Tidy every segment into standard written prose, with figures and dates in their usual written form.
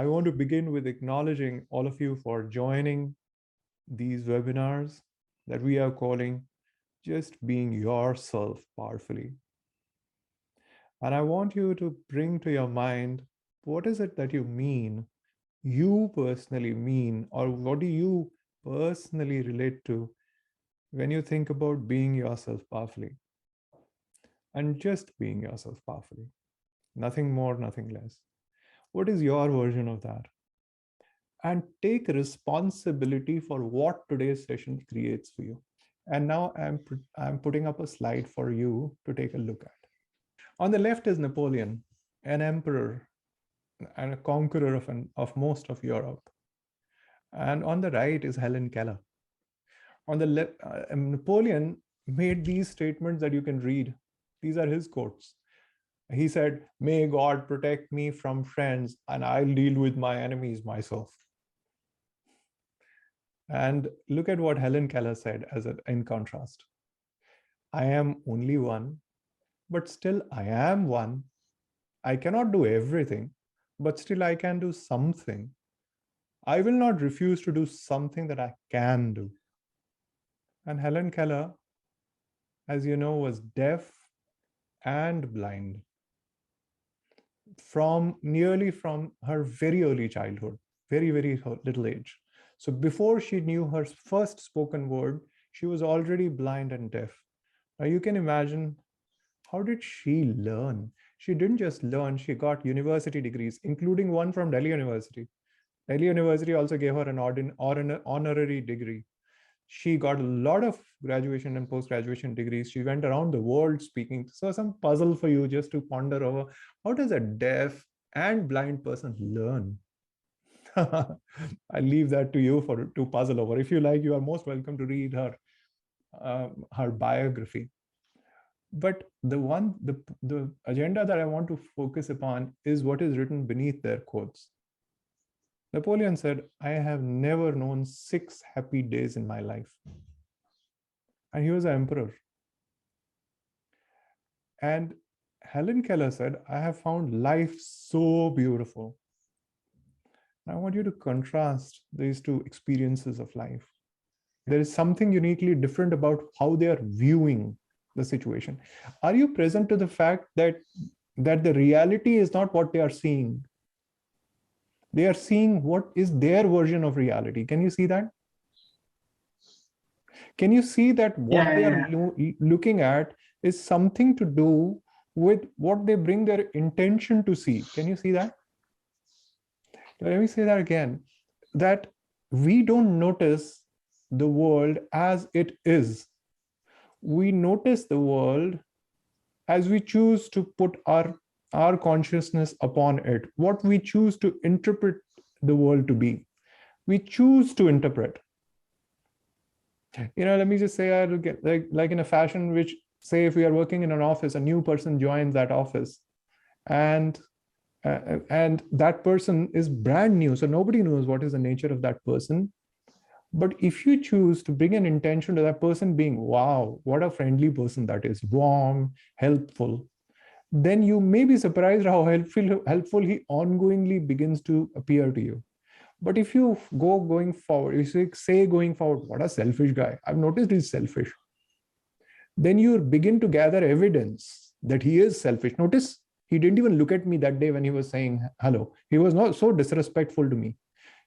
I want to begin with acknowledging all of you for joining these webinars that we are calling Just Being Yourself Powerfully. And I want you to bring to your mind, what is it that you personally mean, or what do you personally relate to when you think about being yourself powerfully and just being yourself powerfully? Nothing more, nothing less. What is your version of that? And take responsibility for what today's session creates for you. And now I'm putting up a slide for you to take a look at. On the left is Napoleon, an emperor and a conqueror of most of Europe. And on the right is Helen Keller. On the left, Napoleon made these statements that you can read. These are his quotes. He said, "May God protect me from friends, and I'll deal with my enemies myself." And look at what Helen Keller said in contrast. "I am only one, but still I am one. I cannot do everything, but still I can do something. I will not refuse to do something that I can do." And Helen Keller, as you know, was deaf and blind from her very early childhood, very, very little age. So before she knew her first spoken word, she was already blind and deaf. Now you can imagine, how did she learn? She didn't just learn, she got university degrees, including one from Delhi University. Delhi University also gave her an honorary degree. She got a lot of graduation and post-graduation degrees. She went around the world speaking. So some puzzle for you just to ponder over. How does a deaf and blind person learn? I leave that to you to puzzle over. If you like, you are most welcome to read her biography. But the agenda that I want to focus upon is what is written beneath their quotes. Napoleon said, "I have never known 6 happy days in my life." And he was an emperor. And Helen Keller said, "I have found life so beautiful." I want you to contrast these two experiences of life. There is something uniquely different about how they are viewing the situation. Are you present to the fact that the reality is not what they are seeing? They are seeing what is their version of reality. Can you see that? Can you see that what they are looking at is something to do with what they bring their intention to see? Can you see that? Let me say that again, that we don't notice the world as it is. We notice the world as we choose to put our consciousness upon it, what we choose to interpret the world to be. We choose to interpret. Let me just say, like in a fashion which, say, if we are working in an office, a new person joins that office, and that person is brand new, so nobody knows what is the nature of that person. But if you choose to bring an intention to that person being, wow, what a friendly person that is, warm, helpful, then you may be surprised how helpful he ongoingly begins to appear to you. But if you going forward, you say going forward, what a selfish guy, I've noticed he's selfish, then you begin to gather evidence that he is selfish. Notice he didn't even look at me that day when he was saying hello. He was not so disrespectful to me.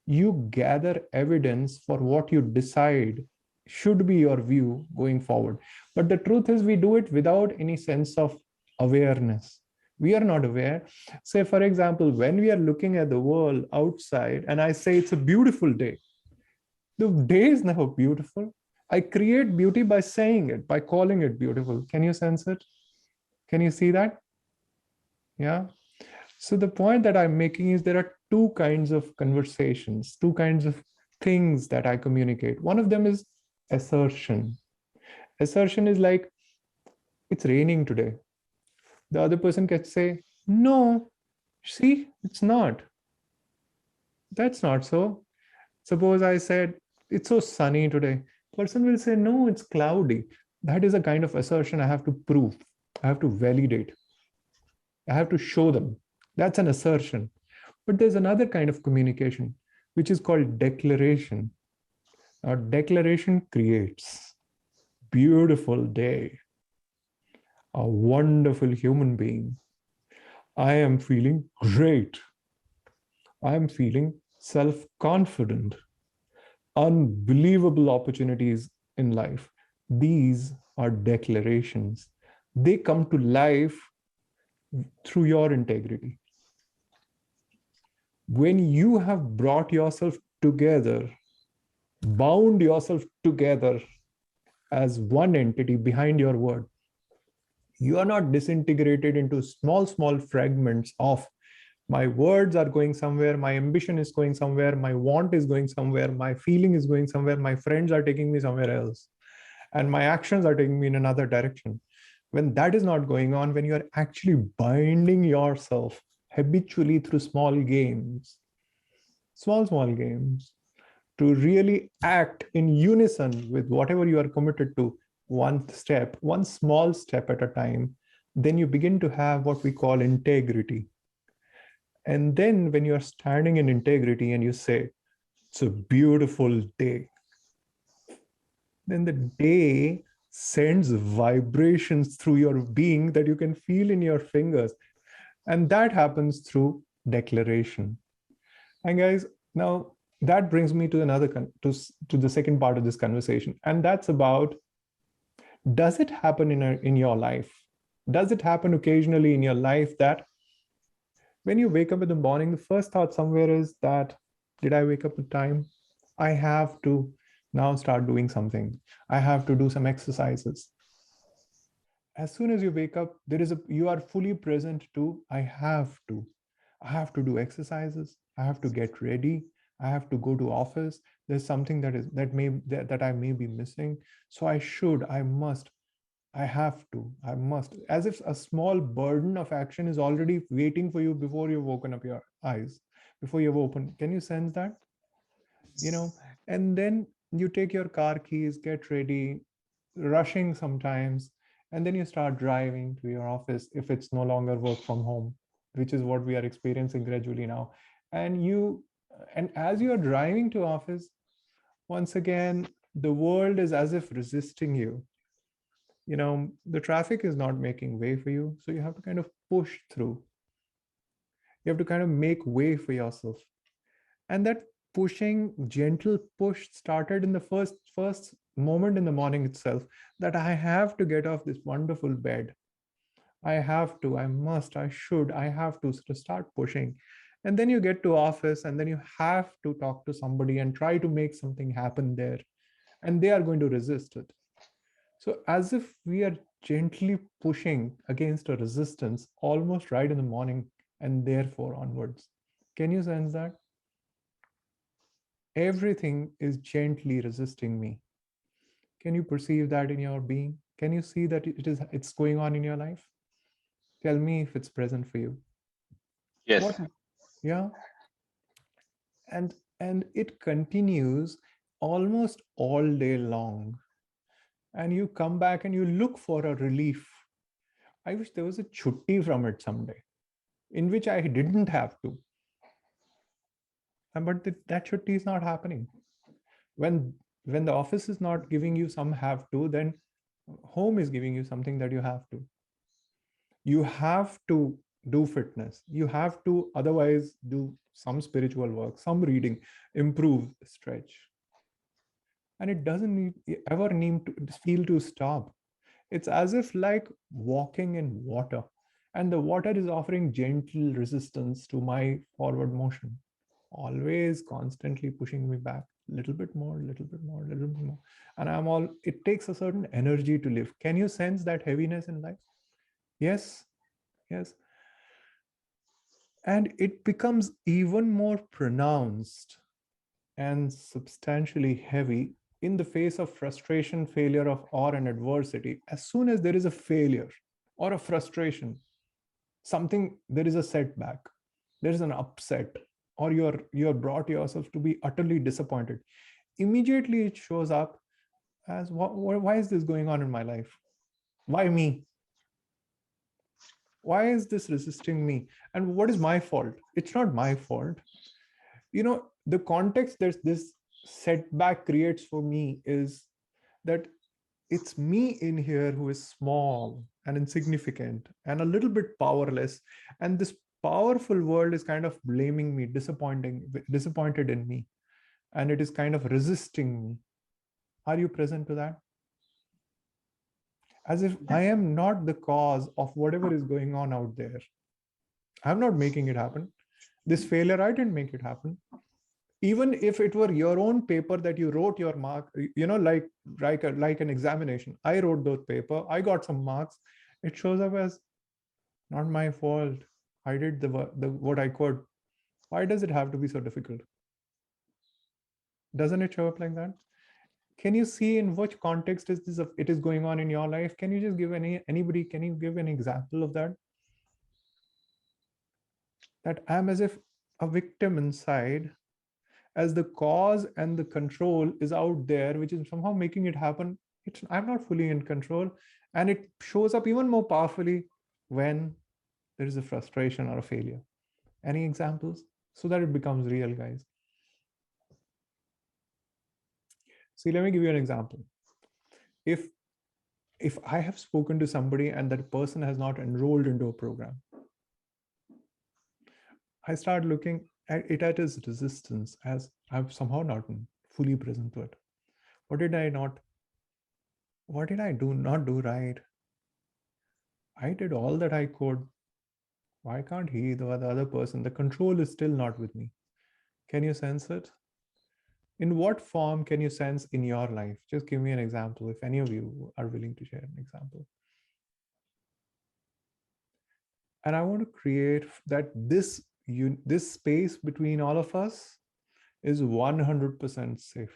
You gather evidence for what you decide should be your view going forward. But the truth is, we do it without any sense of awareness. We are not aware. Say, for example, when we are looking at the world outside and I say it's a beautiful day, the day is never beautiful. I create beauty by saying it, by calling it beautiful. Can you sense it? Can you see that? Yeah. So the point that I'm making is there are two kinds of conversations, two kinds of things that I communicate. One of them is assertion. Assertion is like, it's raining today. The other person can say, no, see, it's not. That's not so. Suppose I said, it's so sunny today. Person will say, no, it's cloudy. That is a kind of assertion I have to prove. I have to validate. I have to show them. That's an assertion. But there's another kind of communication, which is called declaration. Now, declaration creates beautiful day, a wonderful human being. I am feeling great. I am feeling self confident, unbelievable opportunities in life. These are declarations. They come to life through your integrity. When you have brought yourself together, bound yourself together as one entity behind your word, you are not disintegrated into small fragments of my words are going somewhere, my ambition is going somewhere, my want is going somewhere, my feeling is going somewhere, my friends are taking me somewhere else, and my actions are taking me in another direction. When that is not going on, when you are actually binding yourself habitually through small games, to really act in unison with whatever you are committed to, one small step at a time, then you begin to have what we call integrity. And then when you are standing in integrity and you say, it's a beautiful day, then the day sends vibrations through your being that you can feel in your fingers. And that happens through declaration. And guys, now that brings me to to the second part of this conversation. And that's about, does it happen in your life? Does it happen occasionally in your life that when you wake up in the morning, the first thought somewhere is that, did I wake up in time? I have to now start doing something. I have to do some exercises. As soon as you wake up, you are fully present to, I have to do exercises. I have to get ready. I have to go to office. There's something that I may be missing. So I must, I have to, I must, as if a small burden of action is already waiting for you before you've opened up your eyes, before you've opened. Can you sense that? You know, and then you take your car keys, get ready, rushing sometimes, and then you start driving to your office if it's no longer work from home, which is what we are experiencing gradually now. And as you are driving to office, once again, the world is as if resisting you. The traffic is not making way for you, so you have to kind of push through. You have to kind of make way for yourself. And that pushing, gentle push, started in the first moment in the morning itself, that I have to get off this wonderful bed. I have to, I must, I should, I have to start pushing. And then you get to office, and then you have to talk to somebody and try to make something happen there, and they are going to resist it. So as if we are gently pushing against a resistance almost right in the morning, and therefore onwards. Can you sense that? Everything is gently resisting me. Can you perceive that in your being? Can you see that it's going on in your life? Tell me if it's present for you. What? Yes. Yeah. And it continues almost all day long. And you come back and you look for a relief. I wish there was a chutti from it someday, in which I didn't have to. But that chutti is not happening. When the office is not giving you some have to, then home is giving you something that you have to do fitness, you have to otherwise do some spiritual work, some reading, improve, stretch. And it doesn't ever need to feel to stop. It's as if like walking in water, and the water is offering gentle resistance to my forward motion, always constantly pushing me back, little bit more, little bit more, little bit more. And it takes a certain energy to live. Can you sense that heaviness in life? Yes. Yes. And it becomes even more pronounced and substantially heavy in the face of frustration, failure of or an adversity. As soon as there is a failure or a frustration, something, there is a setback, there is an upset, or you're brought yourself to be utterly disappointed, immediately it shows up as, why is this going on in my life? Why me? Why is this resisting me? And what is my fault? It's not my fault. The context that this setback creates for me is that it's me in here who is small and insignificant and a little bit powerless. And this powerful world is kind of blaming me, disappointed in me, and it is kind of resisting me. Are you present to that? As if I am not the cause of whatever is going on out there. I'm not making it happen. This failure, I didn't make it happen. Even if it were your own paper that you wrote your mark, like an examination, I wrote those paper, I got some marks, it shows up as not my fault. I did the what I could. Why does it have to be so difficult? Doesn't it show up like that? Can you see in which context is this? It is going on in your life? Can you just give anybody? Can you give an example of that? That I'm as if a victim inside, as the cause and the control is out there, which is somehow making it happen. I'm not fully in control, and it shows up even more powerfully when there is a frustration or a failure. Any examples? So that it becomes real, guys. See, let me give you an example. If I have spoken to somebody and that person has not enrolled into a program, I start looking at it as resistance, as I've somehow not been fully present to it. What did I not do right? I did all that I could. Why can't he, the other person? The control is still not with me. Can you sense it? In what form can you sense in your life? Just give me an example, if any of you are willing to share an example. And I want to create that this space between all of us is 100% safe.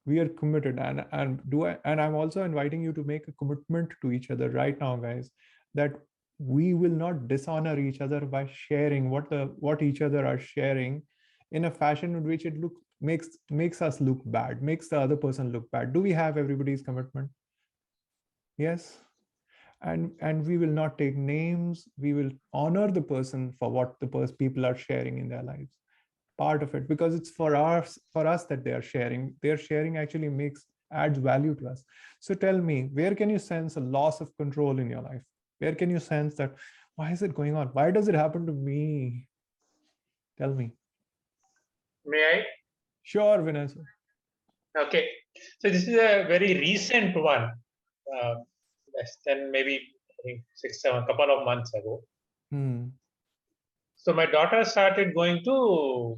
We are committed, and I'm also inviting you to make a commitment to each other right now, guys, that we will not dishonor each other by sharing what each other are sharing in a fashion in which it makes us look bad, makes the other person look bad. Do we have everybody's commitment? Yes. And we will not take names. We will honor the person for what the people are sharing in their lives, part of it, because it's for us that they are sharing. Their sharing actually adds value to us. So tell me, where can you sense a loss of control in your life? Where can you sense that, why is it going on? Why does it happen to me? Tell me. May I? Sure, Vanessa. Okay. So this is a very recent one. Uh, Less than maybe I think 6, 7, couple of months ago. So my daughter started going to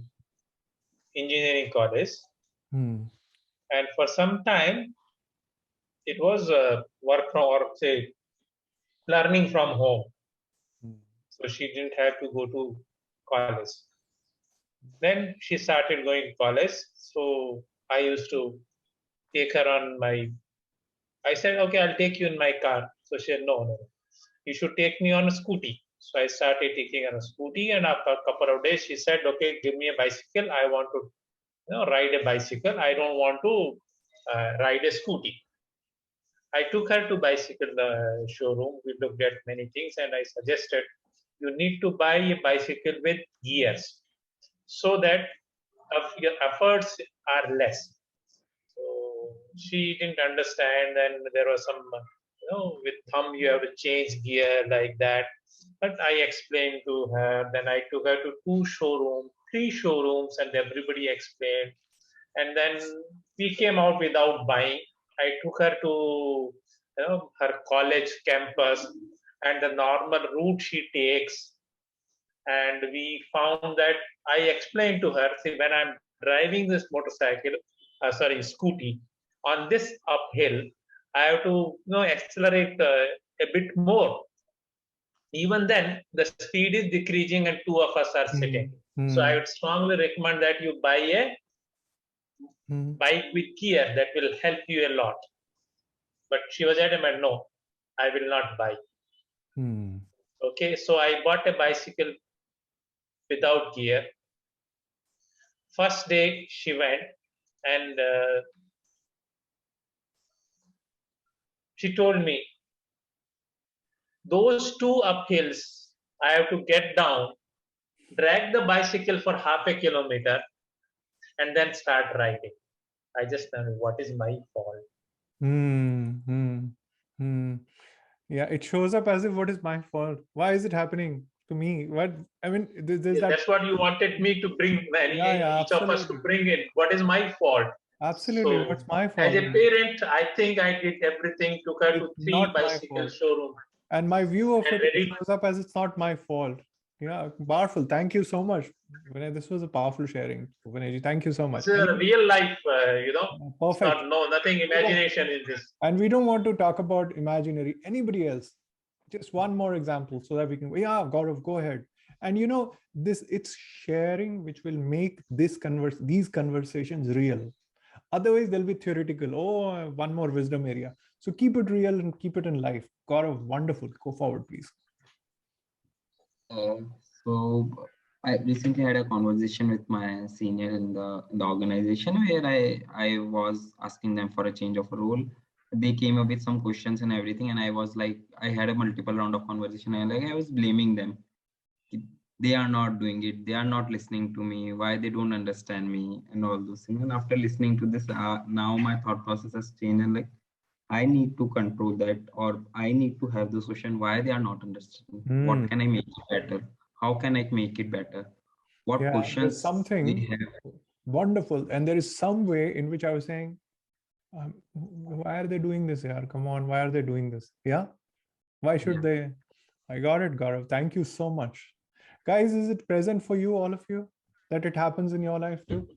engineering college, and for some time it was work from, or say, learning from home. So she didn't have to go to college. Then she started going to college. So I used to take her on my. I said, okay, I'll take you in my car. So she said, no, no, you should take me on a scooty. So I started taking her on a scooty, and after a couple of days, she said, okay, give me a bicycle. I want to ride a bicycle. I don't want to ride a scooty. I took her to bicycle showroom. We looked at many things, and I suggested you need to buy a bicycle with gears so that your efforts are less. So she didn't understand, and there was some, with thumb you have to change gear like that. But I explained to her. Then I took her to 2 showrooms, 3 showrooms, and everybody explained. And then we came out without buying. I took her to her college campus and the normal route she takes, and we found that I explained to her, see, when I'm driving this motorcycle, scooty, on this uphill, I have to accelerate a bit more. Even then, the speed is decreasing and two of us are sitting. So I would strongly recommend that you buy a bike with gear. That will help you a lot. But she was adamant, no, I will not buy. Okay, so I bought a bicycle without gear. First day she went, and she told me, those two uphills, I have to get down, drag the bicycle for half a kilometer, and then start riding. I just know what is my fault. Hmm. Hmm. Hmm. Yeah, it shows up as if what is my fault? Why is it happening to me? What I mean, there's that. That's what you wanted me to bring, Yeah, yeah, each of us to absolutely, bring in. What is my fault? absolutely. So, What's my as fault? a parent, I think I did everything, took her It's to three not my bicycle fault. showroom And my view of and it ready. shows up as it's not my fault. Yeah, powerful. Thank you so much. Vinay, this was a powerful sharing. Vinayji, thank you so It's much. a real life, it's Perfect. not, nothing We don't, imagination in this. and we don't want to talk about imaginary anybody else. Just one more example so that we can, yeah, Gaurav, go ahead. And this, it's sharing which will make these conversations real. Otherwise, they'll be theoretical. Oh, one more wisdom area. So keep it real and keep it in life. Gaurav, wonderful. Go forward, please. Uh, so I recently had a conversation with my senior in the organization where I was asking them for a change of a role. They came up with some questions and everything, and I was like, I had a multiple round of conversation, and I was blaming them. They are not doing it. They are not listening to me. Why they don't understand me and all those things. And after listening to this, now my thought process has changed, and like I need to control that, or I need to have this question why they are not understanding. What Hmm. can I make it better? How can I make it better? What Yeah, there's questions they something have? wonderful. And there is some way in which I was saying, why are they doing this here? Come on, why are they doing this? Yeah. Why should Yeah, they? I got it, Gaurav. Thank you so much. Guys, is it present for you, all of you, that it happens in your life too?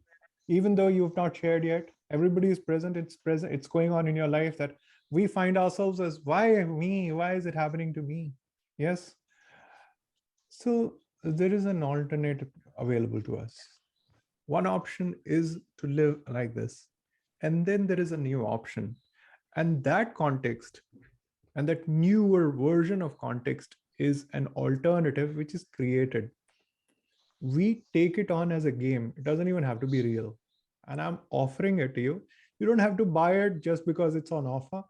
Even though you've not shared yet, everybody is present, it's going on in your life that we find ourselves as, why me? Why is it happening to me? Yes. So there is an alternative available to us. One option is to live like this. And then there is a new option. And that context and that newer version of context is an alternative which is created. We take it on as a game. It doesn't even have to be real. And I'm offering it to you. You don't have to buy it just because it's on offer.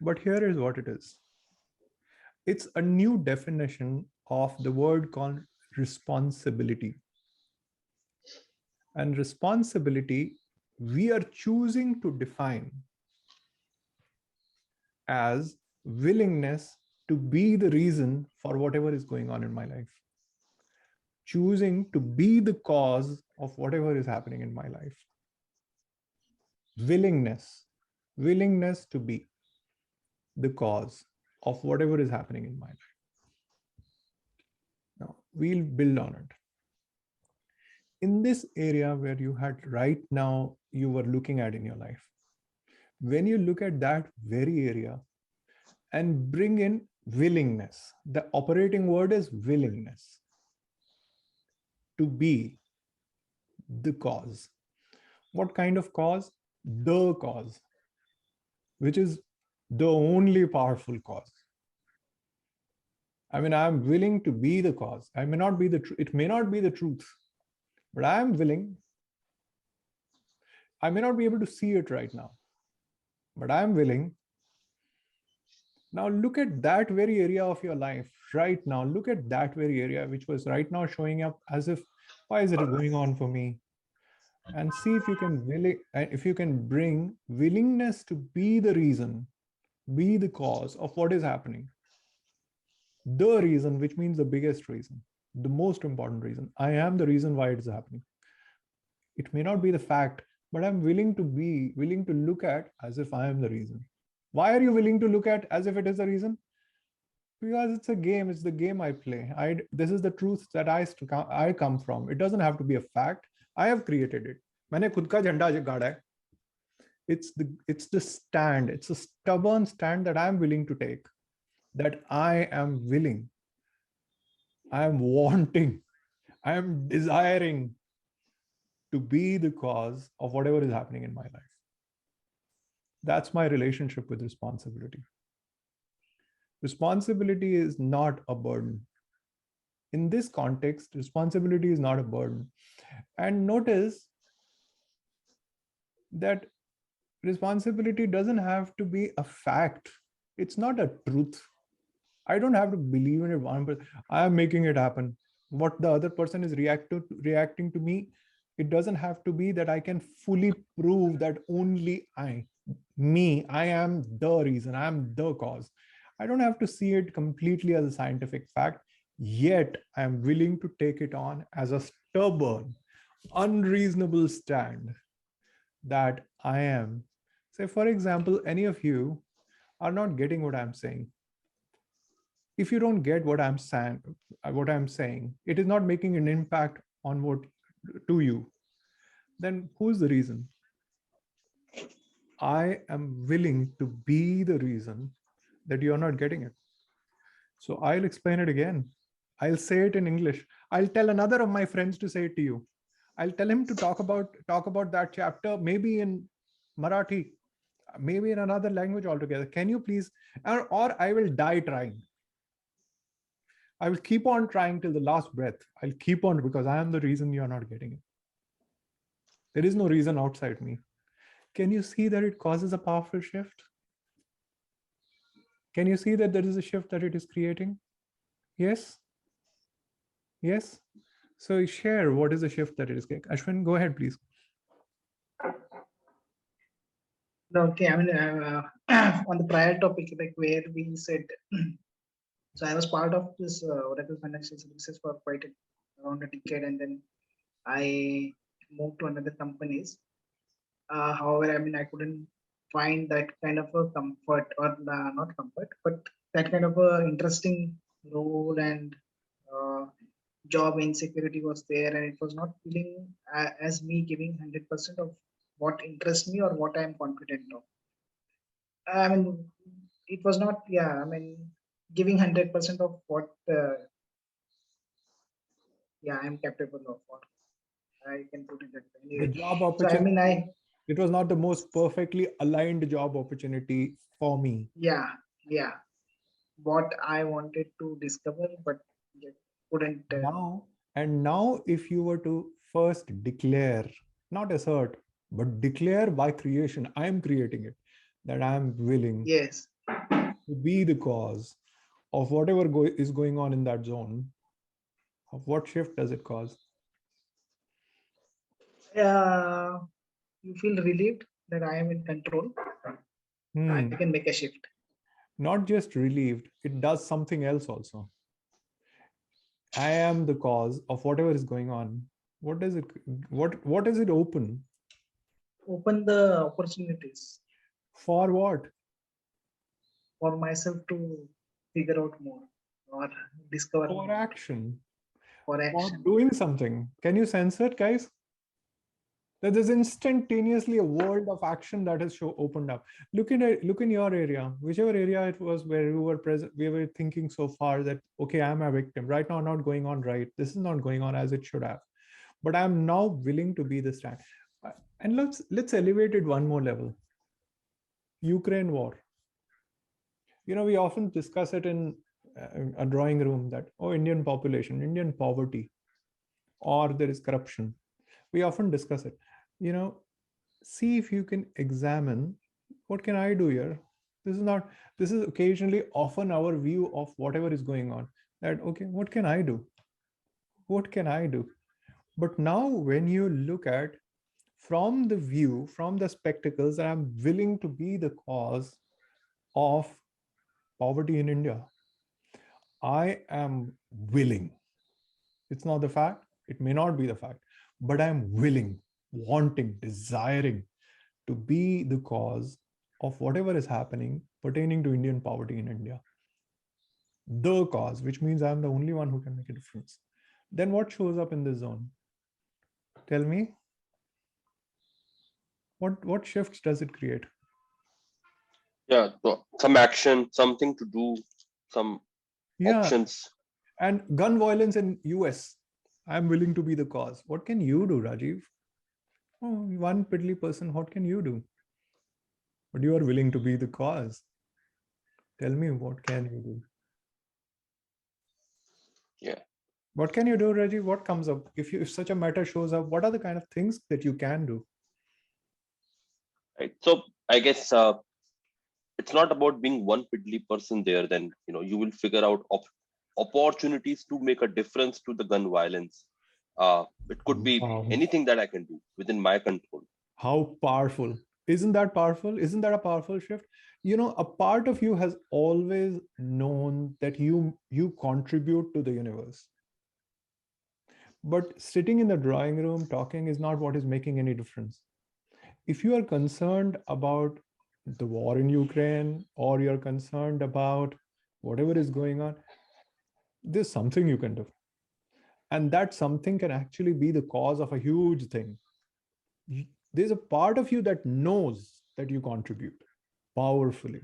But here is what it is, it's a new definition of the word called responsibility. And responsibility, we are choosing to define as willingness to be the reason for whatever is going on in my life, choosing to be the cause of whatever is happening in my life. Willingness to be the cause of whatever is happening in my life. Now, we'll build on it. In this area where you had right now, you were looking at in your life, when you look at that very area and bring in willingness, the operating word is willingness to be the cause. What kind of cause? The cause, which is the only powerful cause. I mean, I'm willing to be the cause. I may not be the truth. It may not be the truth, but I am willing. I may not be able to see it right now, but I am willing. Now look at that very area of your life right now. Look at that very area which was right now showing up as if, why is it going on for me? And see if you can if you can bring willingness to be the reason, be the cause of what is happening. The reason, which means the biggest reason, the most important reason. I am the reason why it is happening. It may not be the fact, but I'm willing to look at as if I am the reason. Why are you willing to look at as if it is the reason? Because it's a game. It's the game I play. This is the truth that I come from. It doesn't have to be a fact. I have created it. मैंने खुद का झंडा गाड़ा है. It's the stand. It's a stubborn stand that I'm willing to take. That I am willing. I am wanting. I am desiring to be the cause of whatever is happening in my life. That's my relationship with responsibility. Responsibility is not a burden. In this context, responsibility is not a burden. And notice that responsibility doesn't have to be a fact. It's not a truth. I don't have to believe in it 1%. I am making it happen. What the other person is reacting to me, it doesn't have to be that I can fully prove that only I am the reason, I am the cause. I don't have to see it completely as a scientific fact, yet I am willing to take it on as a stubborn, unreasonable stand that I am. Say, for example, any of you are not getting what I'm saying. If you don't get what I'm saying, it is not making an impact on what to you, then who's the reason? I am willing to be the reason that you're not getting it. So I'll explain it again. I'll say it in English. I'll tell another of my friends to say it to you. I'll tell him to talk about that chapter, maybe in Marathi, maybe in another language altogether. Can you please? Or I will die trying. I will keep on trying till the last breath. I'll keep on because I am the reason you're not getting it. There is no reason outside me. Can you see that it causes a powerful shift? Can you see that there is a shift that it is creating? Yes? Yes? So share what is the shift that it is creating. Ashwin, go ahead, please. Okay, I mean, on the prior topic, like where we said, so I was part of this Oracle Financial Services for around a decade, and then I moved to another companies. However, I mean, I couldn't find that kind of a comfort, or not comfort, but that kind of a interesting role and job insecurity was there, and it was not feeling as me giving 100% of what interests me or what I am confident of. I mean, it was not, yeah, I mean, giving 100% of what, yeah, I'm capable of, or I can put it that way. The Anyway, job so I mean, opportunity, it was not the most perfectly aligned job opportunity for me. yeah, what I wanted to discover, but couldn't. Now, if you were to first declare, not assert, but declare by creation, I am creating it, that I am willing Yes. to be the cause of whatever is going on in that zone, of what shift does it cause? You feel relieved that I am in control. I can make a shift. Not just relieved, it does something else also. I am the cause of whatever is going on. What does it open? Open the opportunities. For what? For myself to figure out more or discover For more. action. For action. For doing something. Can you sense it, guys? That there's instantaneously a world of action that has opened up. Look in your area, whichever area it was where we were present. We were thinking so far that okay, I'm a victim. Right now, not going on right. This is not going on as it should have. But I'm now willing to be the stand. And let's elevate it one more level. Ukraine war. We often discuss it in a drawing room that Indian population, Indian poverty, or there is corruption. We often discuss it. See if you can examine what can I do here. This is occasionally often our view of whatever is going on, that okay, what can I do, but now when you look at from the spectacles that I'm willing to be the cause of poverty in India, I am willing. It's not the fact, it may not be the fact, but I'm willing, wanting, desiring to be the cause of whatever is happening pertaining to Indian poverty in India. The cause, which means I'm the only one who can make a difference. Then what shows up in this zone? Tell me. What shifts does it create? Yeah, so some action, something to do, some options. And gun violence in US, I'm willing to be the cause. What can you do, Rajiv? One piddly person, what can you do? But you are willing to be the cause. Tell me, what can you do? Yeah. What can you do, Rajiv? What comes up? If such a matter shows up, what are the kind of things that you can do? Right. So I guess it's not about being one piddly person there. Then you will figure out opportunities to make a difference to the gun violence. It could be Wow. anything that I can do within my control. How powerful. Isn't that powerful? Isn't that a powerful shift? A part of you has always known that you contribute to the universe. But sitting in the drawing room talking is not what is making any difference. If you are concerned about the war in Ukraine, or you're concerned about whatever is going on, there's something you can do. And that something can actually be the cause of a huge thing. There's a part of you that knows that you contribute powerfully.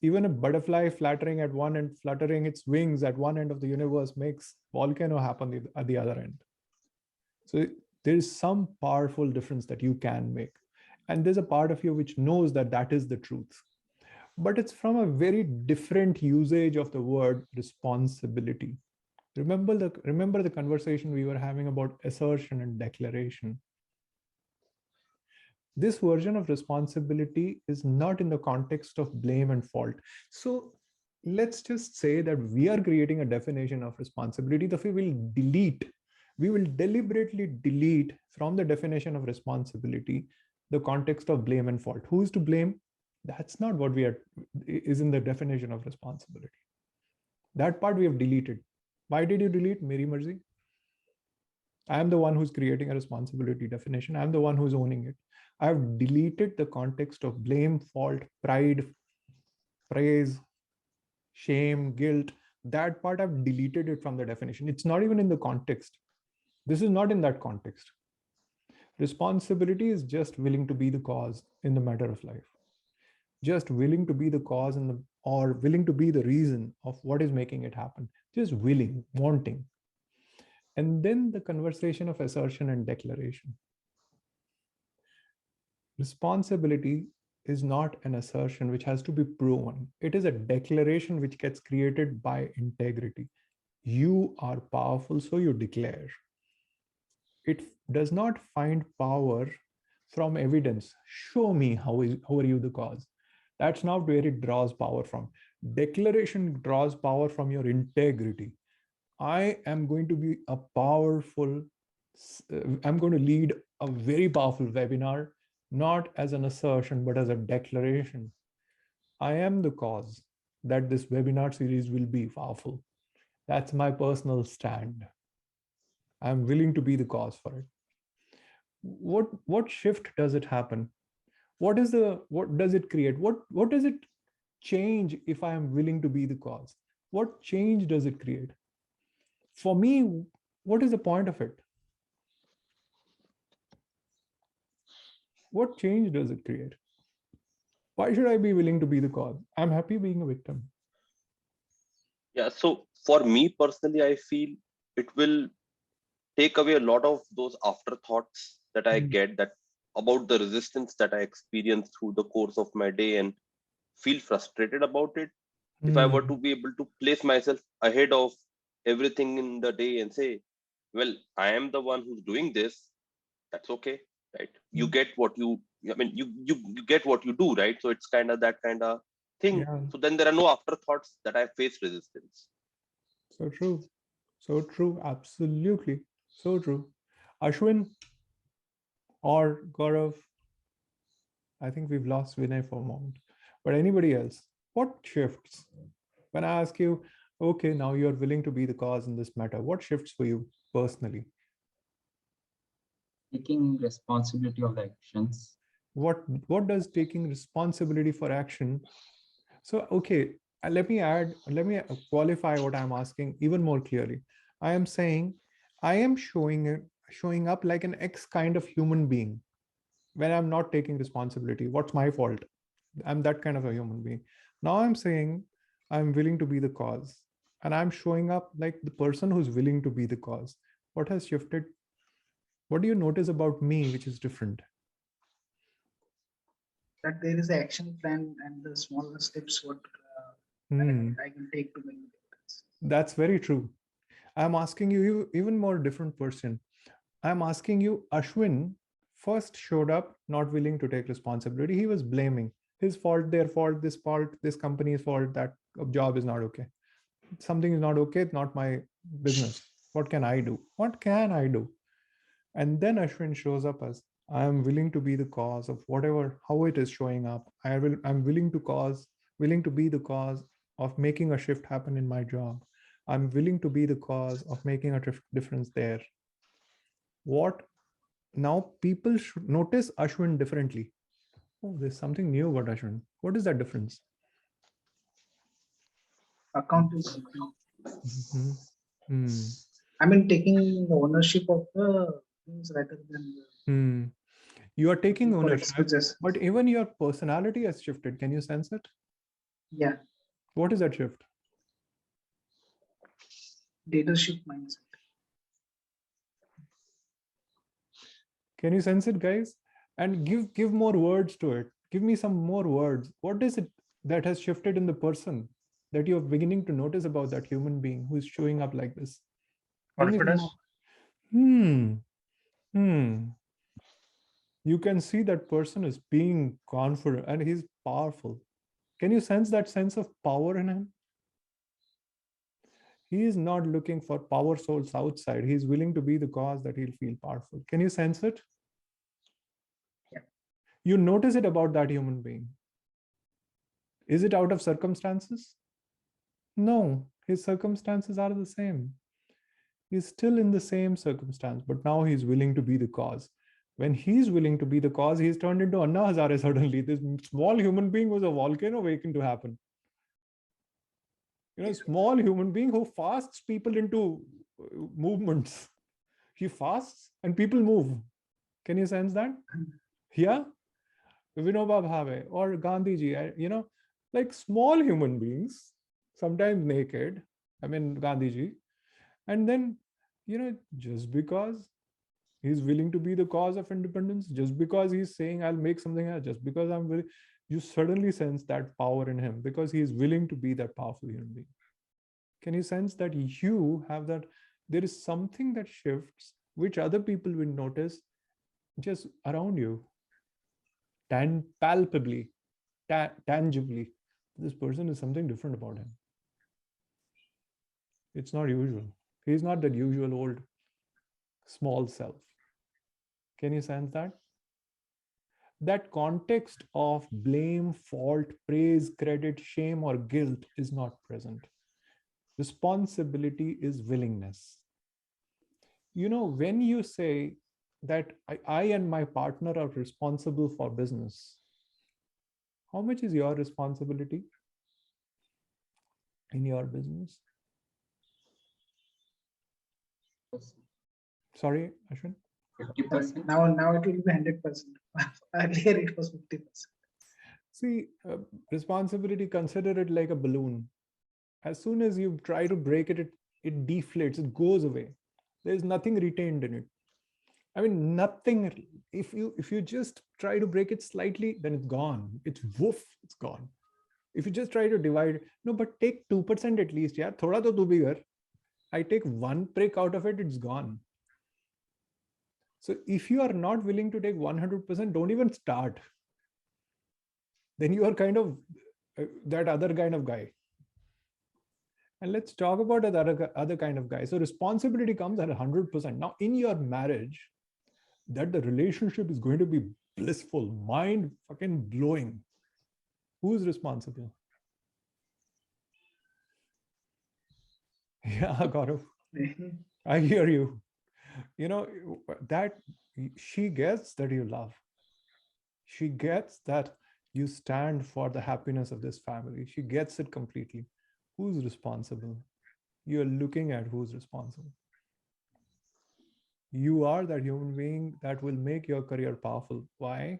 Even a butterfly fluttering at one end, fluttering its wings at one end of the universe makes volcano happen at the other end. So there is some powerful difference that you can make. And there's a part of you which knows that that is the truth. But it's from a very different usage of the word responsibility. Remember the conversation we were having about assertion and declaration. This version of responsibility is not in the context of blame and fault. So let's just say that we are creating a definition of responsibility that we will deliberately delete from the definition of responsibility the context of blame and fault. Who is to blame? That's not what is in the definition of responsibility. That part we have deleted. Why did you delete? Meri Marzi. I am the one who's creating a responsibility definition. I'm the one who's owning it. I've deleted the context of blame, fault, pride, praise, shame, guilt. That part I've deleted it from the definition. It's not even in the context. This is not in that context. Responsibility is just willing to be the cause in the matter of life. Just willing to be the cause or willing to be the reason of what is making it happen. Just willing, wanting. And then the conversation of assertion and declaration. Responsibility is not an assertion which has to be proven. It is a declaration which gets created by integrity. You are powerful, so you declare. It does not find power from evidence. Show me how are you the cause. That's not where it draws power from. Declaration draws power from your integrity. I am going to be I'm going to lead a very powerful webinar, not as an assertion, but as a declaration. I am the cause that this webinar series will be powerful. That's my personal stand. I'm willing to be the cause for it. What shift does it happen? What does it create? What does it change if I am willing to be the cause? What change does it create? For me, what is the point of it? What change does it create? Why should I be willing to be the cause? I'm happy being a victim. Yeah, so for me personally, I feel it will take away a lot of those afterthoughts that I get that about the resistance that I experience through the course of my day and feel frustrated about it. If I were to be able to place myself ahead of everything in the day and say, well, I am the one who's doing this, that's okay, right? You get what you get what you do, right? So it's kind of that kind of thing. Yeah. So then there are no afterthoughts that I face resistance. So true. So true. Absolutely. So true. Ashwin or Gaurav, I think we've lost Vinay for a moment. But anybody else, what shifts? When I ask you, okay, now you're willing to be the cause in this matter, what shifts for you personally? Taking responsibility of the actions. What does taking responsibility for action? So, okay, let me qualify what I'm asking even more clearly. I am saying I am showing up like an X kind of human being when I'm not taking responsibility. What's my fault? I'm that kind of a human being. Now I'm saying I'm willing to be the cause, and I'm showing up like the person who's willing to be the cause. What has shifted? What do you notice about me which is different? That there is an action plan and the smaller steps what I can take to make a difference. That's very true. I'm asking you even more different person. I'm asking you, Ashwin first showed up not willing to take responsibility. He was blaming. His fault, their fault, this fault, this company's fault, that job is not okay. Something is not okay, it's not my business. What can I do? What can I do? And then Ashwin shows up as, I am willing to be the cause of whatever, how it is showing up. I'm willing to be the cause of making a shift happen in my job. I'm willing to be the cause of making a difference there. What now people should notice Ashwin differently. Oh, there's something new about Ashwin. What is that difference? Accountability. Mm-hmm. I mean, taking ownership of the things rather than you are taking ownership, excuses. but even your personality has shifted. Can you sense it? Yeah. What is that shift? Leadership mindset. Can you sense it, guys? And give more words to it. Give me some more words. What is it that has shifted in the person that you're beginning to notice about that human being who is showing up like this? Confidence. You can see that person is being confident and he's powerful. Can you sense that sense of power in him? He is not looking for power source outside. He's willing to be the cause that he'll feel powerful. Can you sense it? Yeah. You notice it about that human being. Is it out of circumstances? No, his circumstances are the same. He's still in the same circumstance, but now he's willing to be the cause. When he's willing to be the cause, he's turned into Anna Hazare suddenly. This small human being was a volcano waiting to happen. Small human being who fasts people into movements. He fasts and people move. Can you sense that? Yeah. Vinoba Bhave or Gandhiji, like small human beings, sometimes naked. I mean, Gandhiji. And then, just because he's willing to be the cause of independence, just because he's saying, I'll make something else, just because I'm willing, you suddenly sense that power in him because he's willing to be that powerful human being. Can you sense that you have that? There is something that shifts, which other people will notice just around you, palpably, tangibly. This person is something different about him. It's not usual. He's not that usual old small self. Can you sense that? That context of blame, fault, praise, credit, shame, or guilt is not present. Responsibility is willingness. When you say that I and my partner are responsible for business, how much is your responsibility in your business? Sorry, Ashwin? 50%. Now it will be 100%. Earlier it was 50%. See, responsibility, consider it like a balloon. As soon as you try to break it, it deflates, it goes away. There's nothing retained in it. I mean, nothing. If you just try to break it slightly, then it's gone. It's woof, it's gone. If you just try to divide, no, but take 2% at least, yeah. Thoda to do bigger. I take one prick out of it, it's gone. So if you are not willing to take 100%, don't even start. Then you are kind of that other kind of guy. And let's talk about that other kind of guy. So responsibility comes at 100%. Now in your marriage, that the relationship is going to be blissful, mind fucking blowing. Who's responsible? Yeah, Gaurav. I hear you. That she gets that you love. She gets that you stand for the happiness of this family. She gets it completely. Who's responsible? You're looking at who's responsible. You are that human being that will make your career powerful. Why?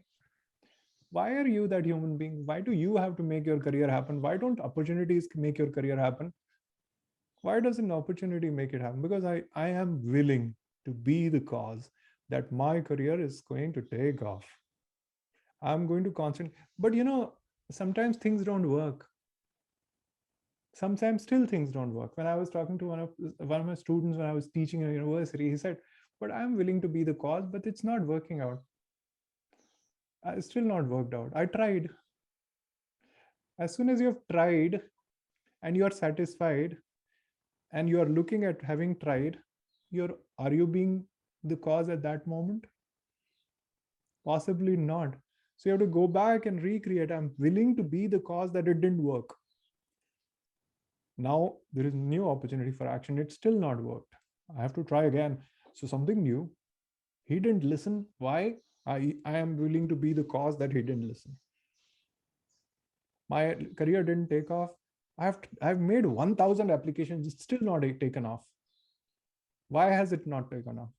Why are you that human being? Why do you have to make your career happen? Why don't opportunities make your career happen? Why does an opportunity make it happen? Because I am willing to be the cause that my career is going to take off. I'm going to constantly, but sometimes things don't work. Sometimes still things don't work. When I was talking to one of my students when I was teaching in a university, he said, but I'm willing to be the cause, but it's not working out. It's still not worked out. I tried. As soon as you have tried and you are satisfied and you are looking at having tried, are you being the cause at that moment? Possibly not. So you have to go back and recreate. I'm willing to be the cause that it didn't work. Now there is new opportunity for action. It's still not worked. I have to try again. So something new. He didn't listen. Why? I am willing to be the cause that he didn't listen. My career didn't take off. I've made 1,000 applications. It's still not taken off. Why has it not taken off?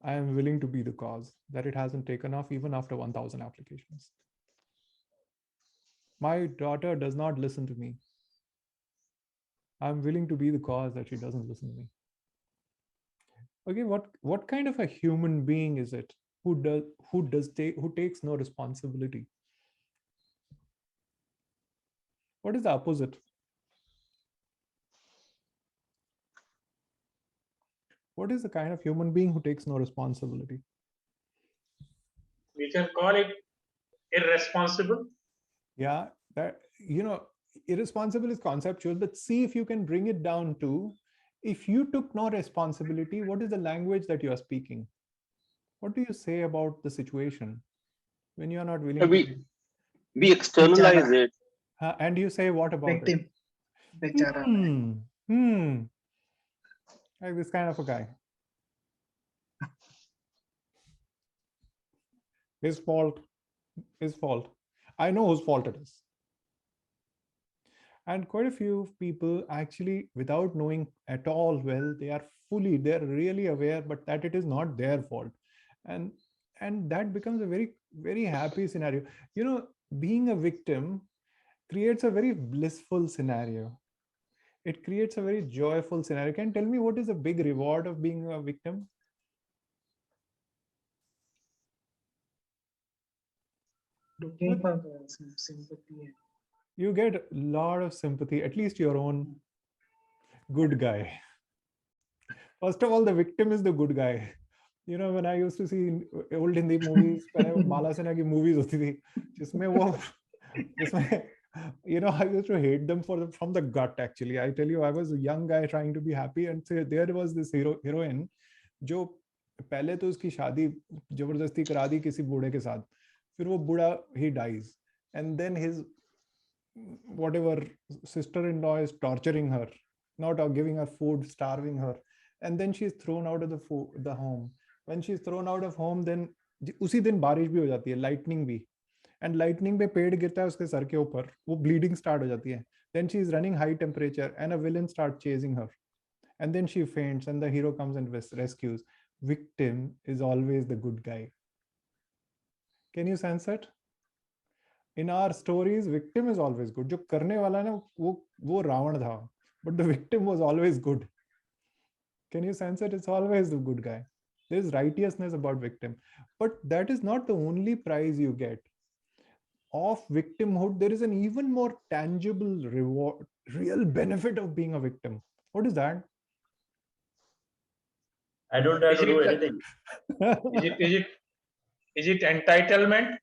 I am willing to be the cause that it hasn't taken off even after 1,000 applications. My daughter does not listen to me. I'm willing to be the cause that she doesn't listen to me. Okay, what kind of a human being is it who takes no responsibility? What is the opposite? What is the kind of human being who takes no responsibility? We can call it irresponsible. Yeah, that, irresponsible is conceptual, but see if you can bring it down to, if you took no responsibility, what is the language that you are speaking? What do you say about the situation when you are not willing we externalize it. And you say what about Victim. it? Like this kind of a guy. His fault. I know whose fault it is. And quite a few people actually, without knowing at all well, they're really aware, but that it is not their fault. And that becomes a very, very happy scenario. Being a victim creates a very blissful scenario. It creates a very joyful scenario. Can you tell me what is the big reward of being a victim? Looking for some sympathy. You get a lot of sympathy, at least your own good guy. First of all, the victim is the good guy. When I used to see old Hindi movies, Bala Sena ki movies hoti thi, I used to hate them from the gut, actually. I tell you, I was a young guy trying to be happy, and there was this heroine, जो पहले तो उसकी शादी जबरदस्ती करा दी किसी बूढ़े के साथ, फिर वो बूढ़ा he dies, and then his whatever sister-in-law is torturing her, not giving her food, starving her, and then she is thrown out of the home. When she is thrown out of home, then उसी दिन बारिश भी हो जाती है, lightning भी, and lightning पे पेड़ गिरता है उसके सर के ऊपर, वो bleeding start हो जाती है. Then she is running high temperature and a villain starts chasing her, and then she faints and the hero comes and rescues. Victim is always the good guy. Can you sense it? In our stories, victim is always good. जो करने वाला ना वो रावण था, but the victim was always good. Can you sense it? It's always the good guy. There's righteousness about victim, but that is not the only prize you get. Of victimhood, there is an even more tangible reward, real benefit of being a victim. What is that? I don't have to do anything. Is it entitlement?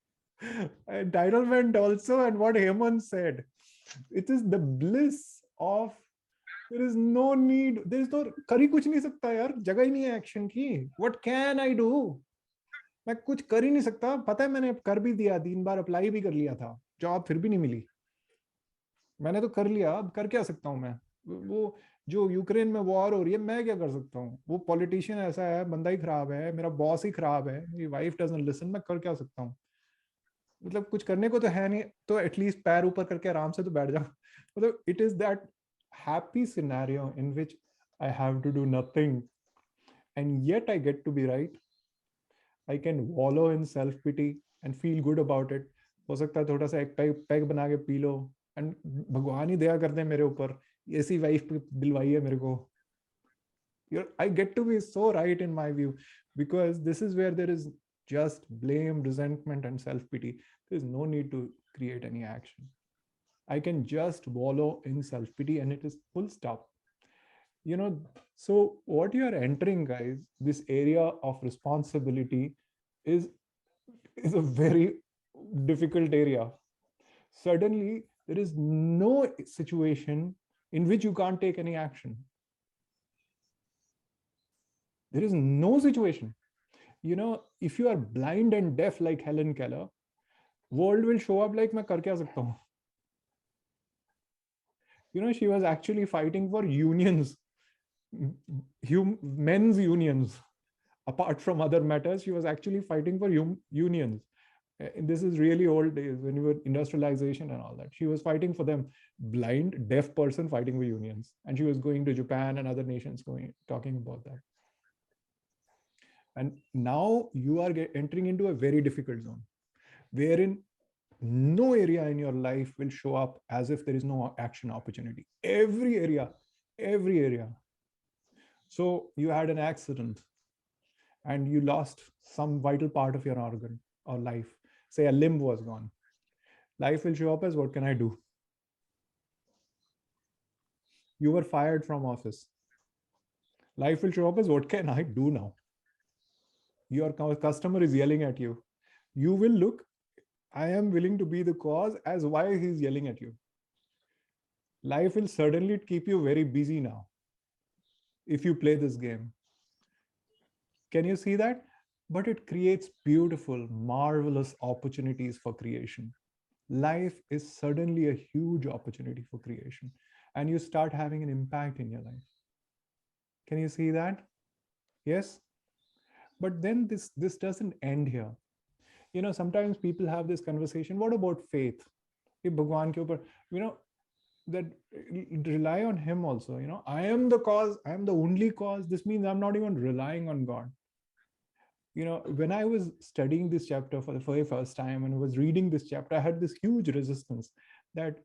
Entitlement also, and what Hemant said, it is the bliss of, there is no need, there is no, कर ही कुछ नहीं सकता यार, जगह ही नहीं है action की. What can I do? मैं कुछ कर ही नहीं सकता. पता है मैंने कर भी दिया, 3 बार अप्लाई भी कर लिया था, जॉब फिर भी नहीं मिली. मैंने तो कर लिया, अब कर क्या सकता हूँ मैं? वो जो यूक्रेन में वॉर हो रही है, मैं क्या कर सकता हूँ? वो पॉलिटिशियन ऐसा है, बंदा ही खराब है, मेरा बॉस ही खराब है, मेरी वाइफ डजंट लिसन, मैं कर क्या सकता हूँ? मतलब कुछ करने को तो है नहीं, तो एटलीस्ट पैर ऊपर करके आराम से तो बैठ जाओ. मतलब it is that happy scenario in which I have to do nothing, and yet I get to be right. I can wallow in self pity and feel good about it. हो सकता है थोड़ा सा एक पैग बना के P low, and भगवान ही दया करते हैं मेरे ऊपर, ऐसी वाइफ दिलवाई है मेरे को. I get to be so right in my view, because this is where there is just blame, resentment, and self pity. There is no need to create any action. I can just wallow in self-pity and it is full stop. So what you are entering, guys, this area of responsibility is a very difficult area. Suddenly, There is no situation in which you can't take any action. There is no situation. If you are blind and deaf like Helen Keller, world will show up like, मैं कर क्या सकता हूँ? She was actually fighting for unions, men's unions. Apart from other matters, she was actually fighting for unions. This is really old days when you were industrialization and all that. She was fighting for them, blind, deaf person fighting for unions. And she was going to Japan and other nations talking about that. And now you are entering into a very difficult zone, wherein no area in your life will show up as if there is no action opportunity. Every area. So you had an accident and you lost some vital part of your organ or life. Say a limb was gone. Life will show up as, what can I do? You were fired from office. Life will show up as, what can I do now? Your customer is yelling at you. You will look, I am willing to be the cause as why he's yelling at you. Life will certainly keep you very busy now if you play this game. Can you see that? But it creates beautiful, marvelous opportunities for creation. Life is suddenly a huge opportunity for creation, and you start having an impact in your life. Can you see that? Yes? But then this doesn't end here. Sometimes people have this conversation, what about faith? If Bhagwan ke upar, that rely on him also. I am the cause, I am the only cause. This means I'm not even relying on God. When I was studying this chapter for the very first time and was reading this chapter, I had this huge resistance that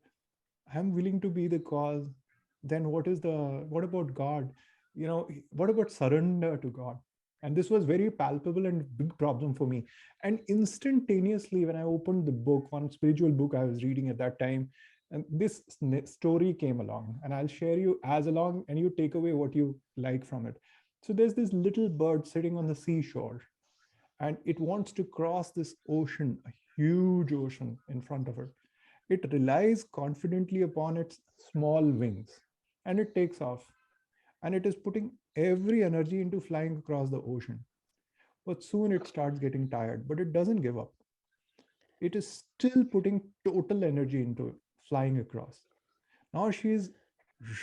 I'm willing to be the cause. Then what about God? What about surrender to God? And this was very palpable and big problem for me. And instantaneously, when I opened the book, one spiritual book I was reading at that time, and this story came along, and I'll share you as along, and you take away what you like from it. So there's this little bird sitting on the seashore, and it wants to cross this ocean, a huge ocean in front of it. It relies confidently upon its small wings, and it takes off. And it is putting every energy into flying across the ocean. But soon it starts getting tired, but it doesn't give up. It is still putting total energy into flying across. Now she is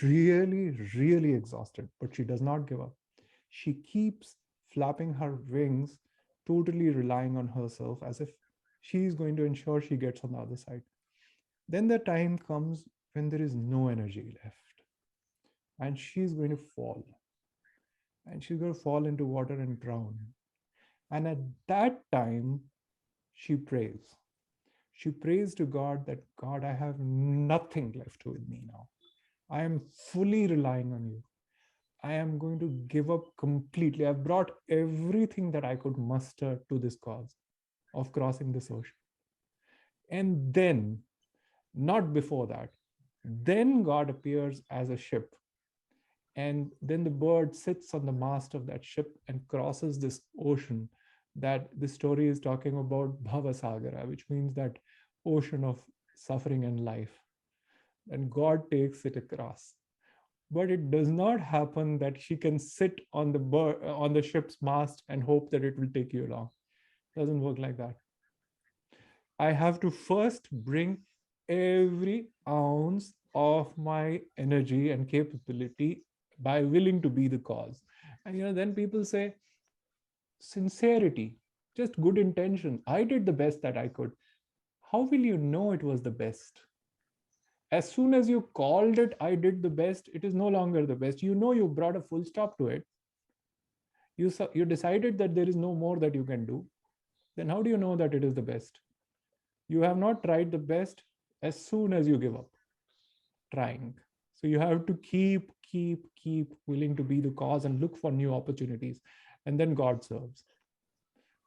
really, really exhausted, but she does not give up. She keeps flapping her wings, totally relying on herself as if she is going to ensure she gets on the other side. Then the time comes when there is no energy left. And she's going to fall. And she's going to fall into water and drown. And at that time, she prays. She prays to God that, God, I have nothing left with me now. I am fully relying on you. I am going to give up completely. I've brought everything that I could muster to this cause of crossing this ocean. And then, not before that, then God appears as a ship. And then the bird sits on the mast of that ship and crosses this ocean that the story is talking about, Bhavasagara, which means that ocean of suffering and life. And God takes it across. But it does not happen that she can sit on the ship's mast and hope that it will take you along. It doesn't work like that. I have to first bring every ounce of my energy and capability by willing to be the cause. And then people say, sincerity, just good intention. I did the best that I could. How will you know it was the best? As soon as you called it, I did the best, it is no longer the best. You brought a full stop to it. You decided that there is no more that you can do. Then how do you know that it is the best? You have not tried the best as soon as you give up trying. So you have to keep willing to be the cause and look for new opportunities. And then God serves.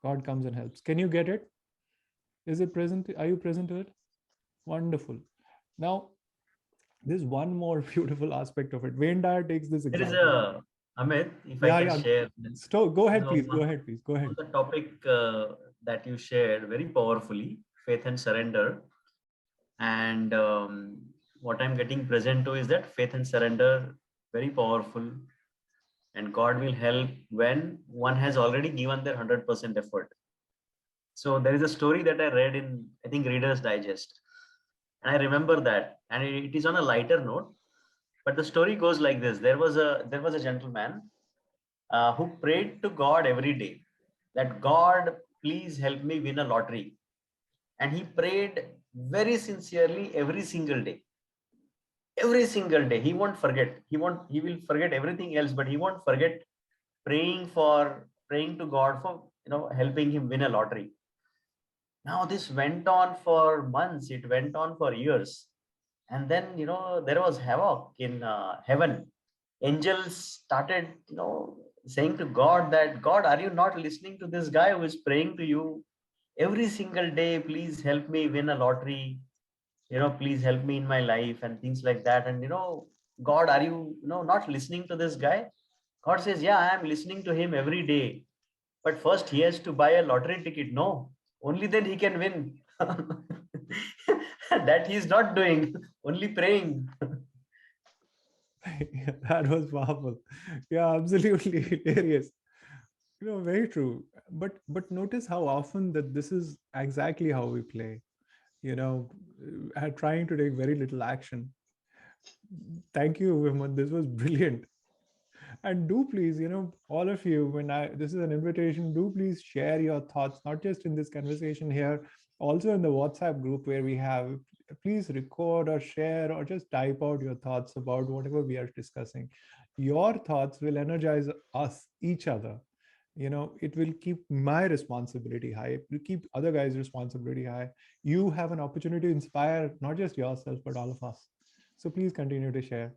God comes and helps. Can you get it? Is it present? Are you present to it? Wonderful. Now, there's one more beautiful aspect of it. Wayne Dyer takes this example. There is Amit, if I can share. Go ahead, please. Go ahead. On the topic that you shared very powerfully, faith and surrender. And what I'm getting present to is that faith and surrender, very powerful. And God will help when one has already given their 100% effort. So there is a story that I read in, I think, Reader's Digest. And I remember that. And it is on a lighter note. But the story goes like this. There was a gentleman who prayed to God every day that God, please help me win a lottery. And he prayed very sincerely every single day. Every single day. He won't forget. He will forget everything else, but he won't forget praying to God for helping him win a lottery. Now this went on for months, it went on for years. And then there was havoc in heaven. Angels started saying to God that, God, are you not listening to this guy who is praying to you every single day? Please help me win a lottery, please help me in my life, and things like that. And God, are you not listening to this guy? God says, yeah, I am listening to him every day, but first he has to buy a lottery ticket. No, only then he can win. That he's not doing, only praying. Yeah, that was powerful. Yeah, absolutely hilarious. Very true. But notice how often that this is exactly how we play. Trying to take very little action. Thank you, Vimal. This was brilliant. And do please, all of you, this is an invitation, do please share your thoughts, not just in this conversation here, also in the WhatsApp group where we have. Please record or share or just type out your thoughts about whatever we are discussing. Your thoughts will energize us, each other. It will keep my responsibility high, it will keep other guys' responsibility high. You have an opportunity to inspire not just yourself, but all of us. So please continue to share.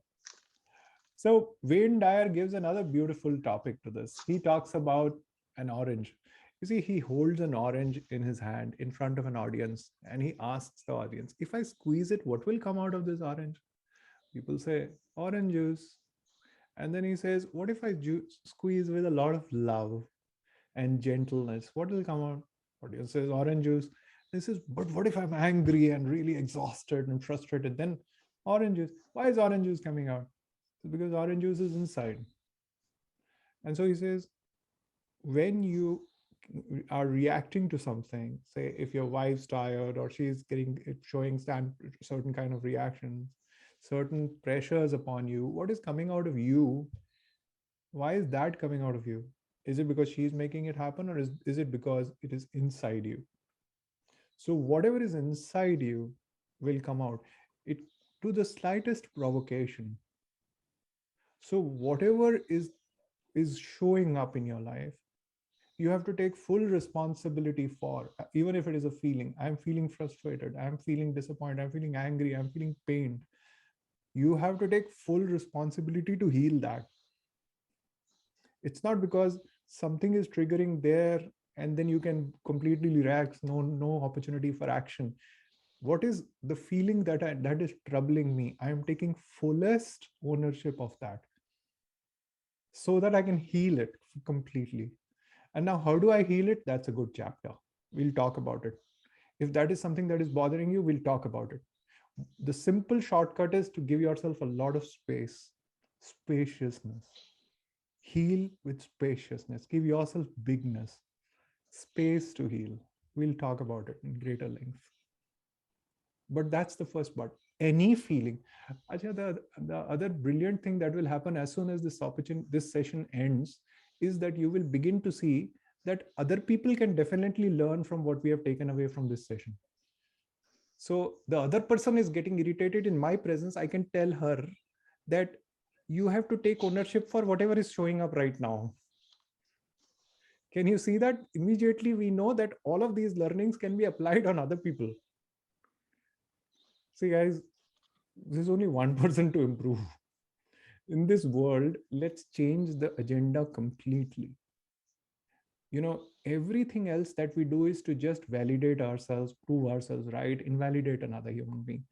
So Wayne Dyer gives another beautiful topic to this. He talks about an orange. You see, he holds an orange in his hand in front of an audience, and he asks the audience, if I squeeze it, what will come out of this orange? People say, orange juice. And then he says, what if I squeeze with a lot of love and gentleness? What will come out? Audience says, orange juice. He says, but what if I'm angry and really exhausted and frustrated? Then orange juice. Why is orange juice coming out? Because orange juice is inside. And so he says, when you are reacting to something, say if your wife's tired or she's showing certain kind of reactions, certain pressures upon you, what is coming out of you? Why is that coming out of you? Is it because she's making it happen, or is it because it is inside you? So whatever is inside you will come out it to the slightest provocation. So whatever is showing up in your life, you have to take full responsibility for, even if it is a feeling. I'm feeling frustrated, I'm feeling disappointed, I'm feeling angry, I'm feeling pained. You have to take full responsibility to heal that. It's not because something is triggering there and then you can completely relax, no opportunity for action. What is the feeling that is troubling me? I am taking fullest ownership of that so that I can heal it completely. And now, how do I heal it? That's a good chapter. We'll talk about it. If that is something that is bothering you, we'll talk about it. The simple shortcut is to give yourself a lot of space, spaciousness. Heal with spaciousness. Give yourself bigness, space to heal. We'll talk about it in greater length. But that's the first part. Any feeling. Achha, the other brilliant thing that will happen as soon as this session ends is that you will begin to see that other people can definitely learn from what we have taken away from this session. So the other person is getting irritated in my presence. I can tell her that you have to take ownership for whatever is showing up right now. Can you see that? Immediately we know that all of these learnings can be applied on other people. See guys, there's only one person to improve. In this world, let's change the agenda completely. Everything else that we do is to just validate ourselves, prove ourselves right, invalidate another human being.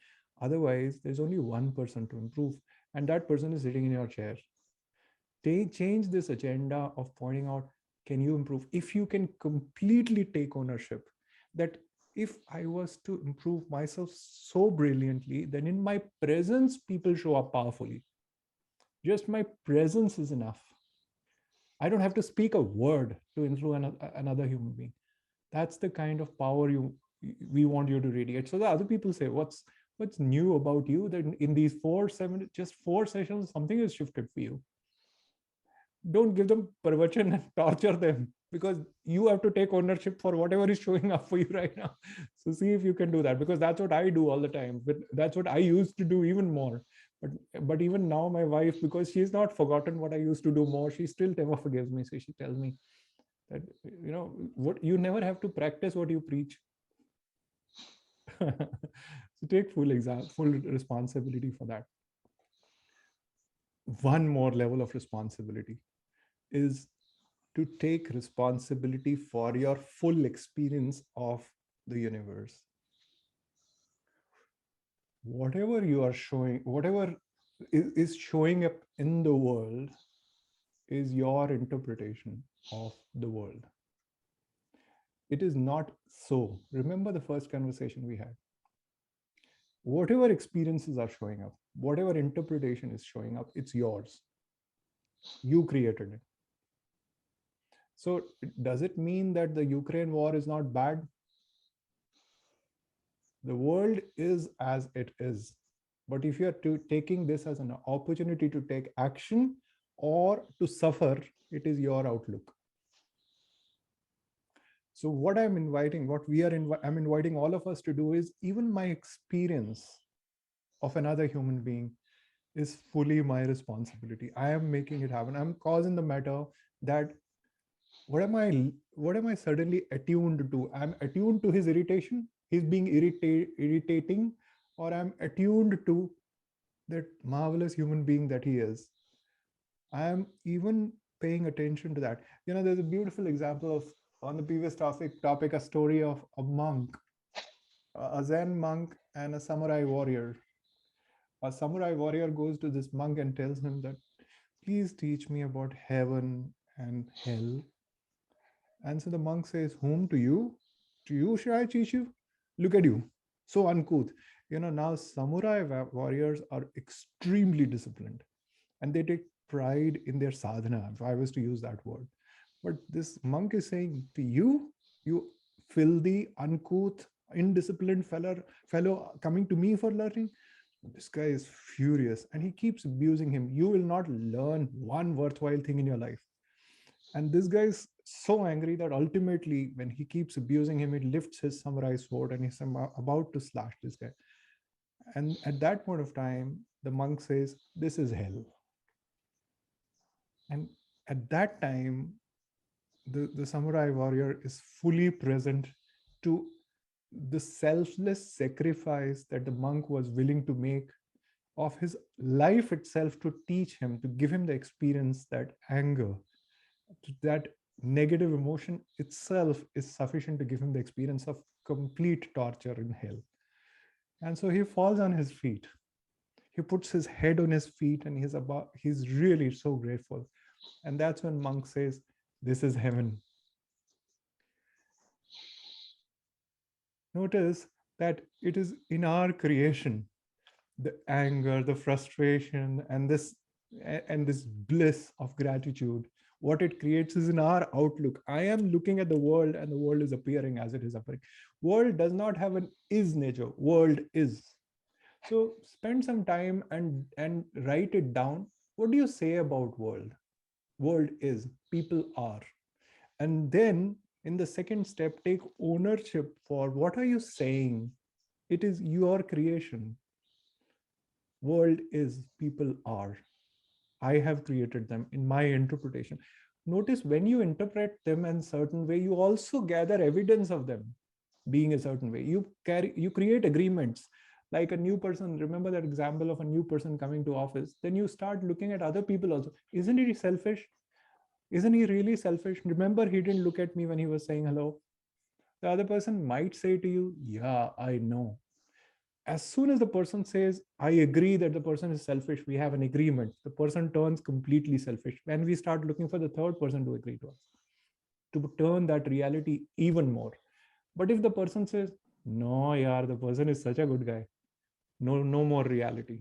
Otherwise, there's only one person to improve, and that person is sitting in your chair. Change this agenda of pointing out, can you improve? If you can completely take ownership that if I was to improve myself so brilliantly, then in my presence, people show up powerfully. Just my presence is enough. I don't have to speak a word to influence another human being. That's the kind of power we want you to radiate. So the other people say, what's new about you? That in these 4 sessions, something has shifted for you. Don't give them perversion and torture them, because you have to take ownership for whatever is showing up for you right now. So see if you can do that, because that's what I do all the time. But that's what I used to do even more. But even now, my wife, because she's not forgotten what I used to do more, she still never forgives me. So she tells me that, what you never have to practice what you preach. So take full responsibility for that. One more level of responsibility is to take responsibility for your full experience of the universe. Whatever you are showing, whatever is showing up in the world is your interpretation of the world. It is not so. Remember the first conversation we had. Whatever experiences are showing up, whatever interpretation is showing up, it's yours. You created it. So does it mean that the Ukraine war is not bad? The world is as it is. But if you are taking this as an opportunity to take action or to suffer, it is your outlook. So what I'm inviting, I'm inviting all of us to do is, even my experience of another human being is fully my responsibility. I am making it happen. I'm causing the matter that what am I suddenly attuned to? I'm attuned to his irritation. He's being irritating, or I'm attuned to that marvelous human being that he is. I'm even paying attention to that. There's a beautiful example of, on the previous topic, a story of a monk, a Zen monk and a samurai warrior. A samurai warrior goes to this monk and tells him that, please teach me about heaven and hell. And so the monk says, whom to you? To you shall I teach you? Look at you, so uncouth. Now samurai warriors are extremely disciplined, and they take pride in their sadhana, if I was to use that word. But this monk is saying to you, you filthy, uncouth, indisciplined fellow coming to me for learning. This guy is furious and he keeps abusing him. You will not learn one worthwhile thing in your life. And this guy is so angry that ultimately, when he keeps abusing him, he lifts his samurai sword and he's about to slash this guy. And at that point of time, the monk says, this is hell. And at that time, the samurai warrior is fully present to the selfless sacrifice that the monk was willing to make of his life itself to teach him, to give him the experience that anger, that negative emotion itself is sufficient to give him the experience of complete torture in hell. And so he falls on his feet. He puts his head on his feet and he's really so grateful. And that's when monk says, this is heaven. Notice that it is in our creation, the anger, the frustration, and this bliss of gratitude. What it creates is in our outlook. I am looking at the world and the world is appearing as it is appearing. World does not have an is nature. World is. So spend some time and write it down. What do you say about world? World is, people are. And then in the second step, take ownership for what are you saying? It is your creation. World is, people are. I have created them in my interpretation. Notice when you interpret them in a certain way, you also gather evidence of them being a certain way. You create agreements. Like a new person, remember that example of a new person coming to office, then you start looking at other people also. Isn't he selfish? Isn't he really selfish? Remember, he didn't look at me when he was saying hello. The other person might say to you, yeah, I know. As soon as the person says, I agree that the person is selfish, we have an agreement. The person turns completely selfish. When we start looking for the third person to agree to us, to turn that reality even more. But if the person says, No, yeah, the person is such a good guy. No more reality.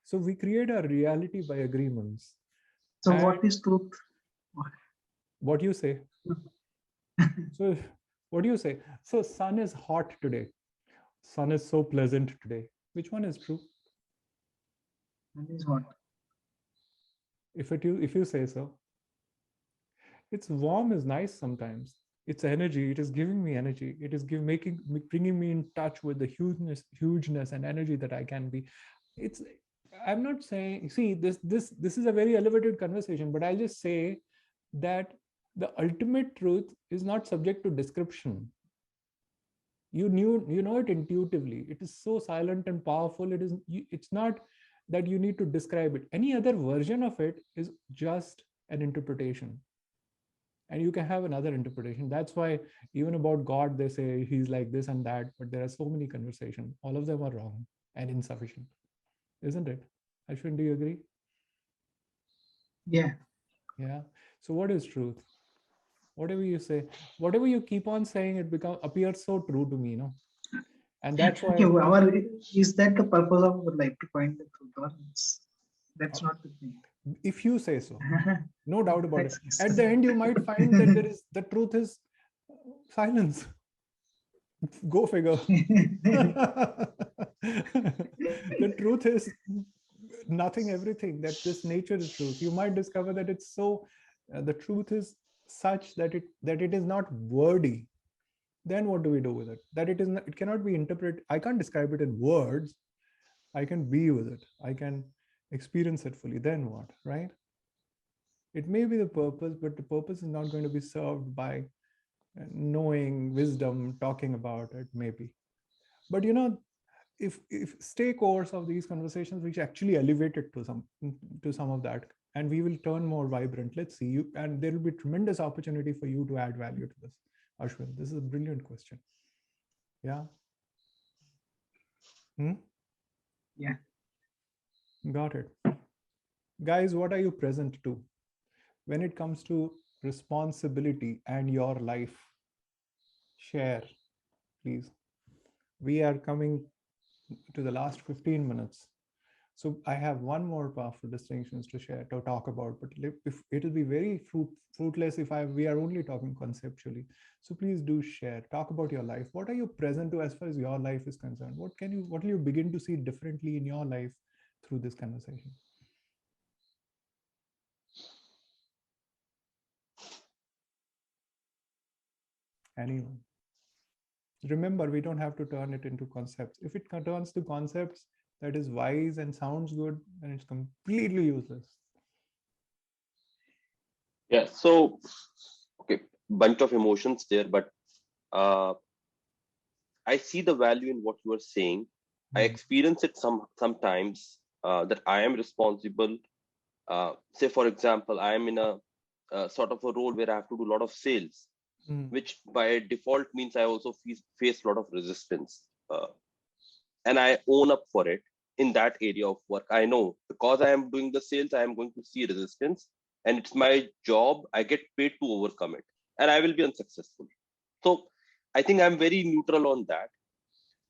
So we create our reality by agreements. So And what is truth? what you say? So what do you say? So sun is hot today. Sun is so pleasant today. Which one is true? That is what. If you say so. It's warm is nice sometimes. It's energy. It is giving me energy. It is bringing me in touch with the hugeness and energy that I can be. It's. I'm not saying. See, this is a very elevated conversation, but I'll just say that the ultimate truth is not subject to description. You know it intuitively. It is so silent and powerful. It's not that you need to describe it. Any other version of it is just an interpretation, and you can have another interpretation. That's why even about God they say he's like this and that, but there are so many conversations. All of them are wrong and insufficient, isn't it? Ashwin, do you agree? Yeah. Yeah. So what is truth? Whatever you say, whatever you keep on saying, it appears so true to me, and that's why Is that the purpose of life, to find the truth, or that's not the thing? if you say so, no doubt about it. That's At the end you might find that the truth is silence. Go figure. The truth is nothing, everything, that this nature is truth. You might discover that it's so the truth is such that it is not wordy. Then what do we do with it? That it is not, it cannot be interpreted. I can't describe it in words. I can be with it. I can experience it fully. Then what, right? It may be the purpose, but the purpose is not going to be served by knowing, wisdom, talking about it, maybe. But if stay course of these conversations, which actually elevate it to some of that, and we will turn more vibrant. Let's see you, and there will be tremendous opportunity for you to add value to this. Ashwin, this is a brilliant question. Yeah. Yeah. Got it. Guys, what are you present to when it comes to responsibility and your life? Share, please. We are coming to the last 15 minutes. So I have one more powerful distinctions to share, to talk about, but if it'll be very fruitless if we are only talking conceptually. So please do share, talk about your life. What are you present to as far as your life is concerned? What will you begin to see differently in your life through this conversation? Anyone? Remember, we don't have to turn it into concepts. If it turns to concepts that is wise and sounds good, then it's completely useless. Yeah. So, okay, bunch of emotions there, but I see the value in what you are saying. I experience it sometimes that I am responsible. Say, for example, I am in a sort of a role where I have to do a lot of sales, which by default means I also face a lot of resistance. And I own up for it in that area of work. I know because I am doing the sales, I am going to see resistance, and it's my job. I get paid to overcome it, and I will be unsuccessful. So I think I'm very neutral on that.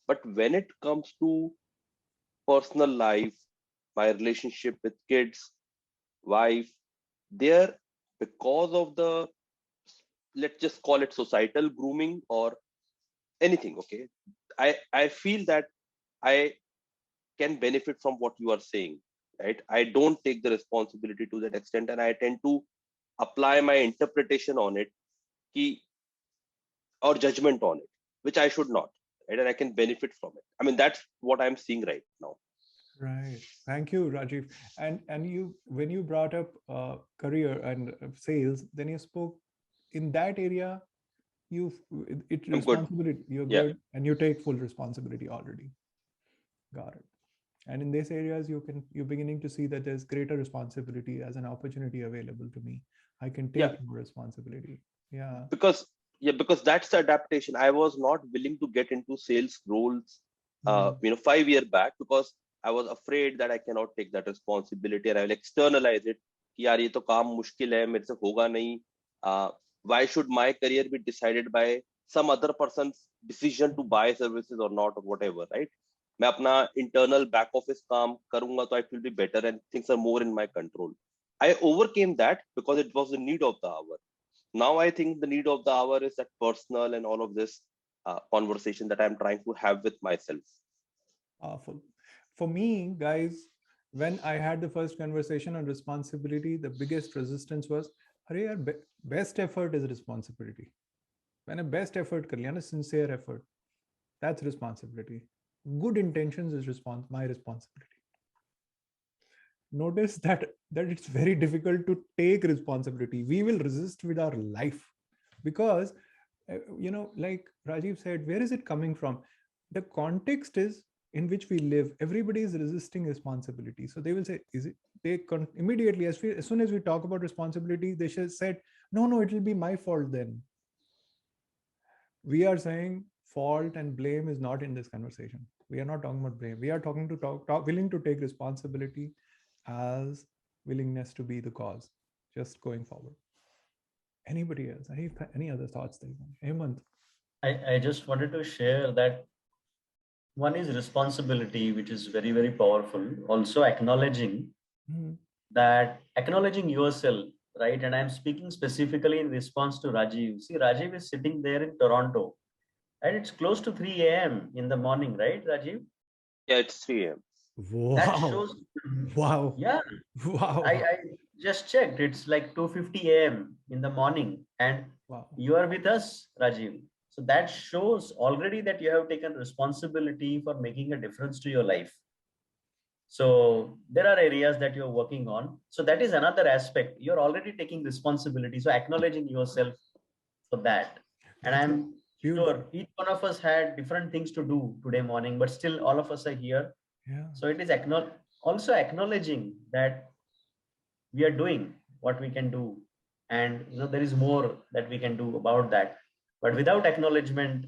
But when it comes to personal life, my relationship with kids, wife, there, because of the, let's just call it societal grooming or anything, okay, I feel that I can benefit from what you are saying, right? I don't take the responsibility to that extent, and I tend to apply my interpretation on it, ki, or judgment on it, which I should not, right? And I can benefit from it. I mean, that's what I'm seeing right now. Right. Thank you, Rajiv. And you, when you brought up career and sales, then you spoke in that area. It's responsibility. You're good, and you take full responsibility already. Got it. And in these areas, you're beginning to see that there's greater responsibility as an opportunity available to me. I can take more responsibility. Yeah. Because that's the adaptation. I was not willing to get into sales roles, 5 years back, because I was afraid that I cannot take that responsibility, and I will externalize it. कि यार ये तो काम मुश्किल है, मेरे से होगा नहीं. Why should my career be decided by some other person's decision to buy services or not, or whatever, right? मैं अपना internal back office काम करूंगा तो it will be better and things are more in my control. I overcame that because it was the need of the hour. Now I think the need of the hour is that personal and all of this conversation that I'm trying to have with myself. Powerful. For me, guys, when I had the first conversation on responsibility, the biggest resistance was, "Arey yaar, best effort is responsibility." When a best effort kar liya na, sincere effort, that's responsibility. Good intentions is my responsibility. Notice that it's very difficult to take responsibility. We will resist with our life because, like Rajiv said, where is it coming from? The context is in which we live. Everybody is resisting responsibility. So they will say, is it, immediately, as soon as we talk about responsibility, they said, no, it will be my fault then. We are saying fault and blame is not in this conversation. We are not talking about blame. We are talking to willing to take responsibility as willingness to be the cause, just going forward. Anybody else? Any other thoughts? Hemant? I just wanted to share that one is responsibility, which is very, very powerful. Also acknowledging that acknowledging yourself, right? And I'm speaking specifically in response to Rajiv. See, Rajiv is sitting there in Toronto and it's close to 3 a.m. in the morning, right, Rajiv? Yeah, it's 3 a.m. Wow. That shows. Wow. Yeah. Wow. I just checked. It's like 2:50 a.m. in the morning and wow. You are with us, Rajiv. So that shows already that you have taken responsibility for making a difference to your life. So there are areas that you're working on. So that is another aspect. You're already taking responsibility. So acknowledging yourself for that. And I'm sure each one of us had different things to do today morning, but still all of us are here. Yeah. So it is also acknowledging that we are doing what we can do. And there is more that we can do about that. But without acknowledgement,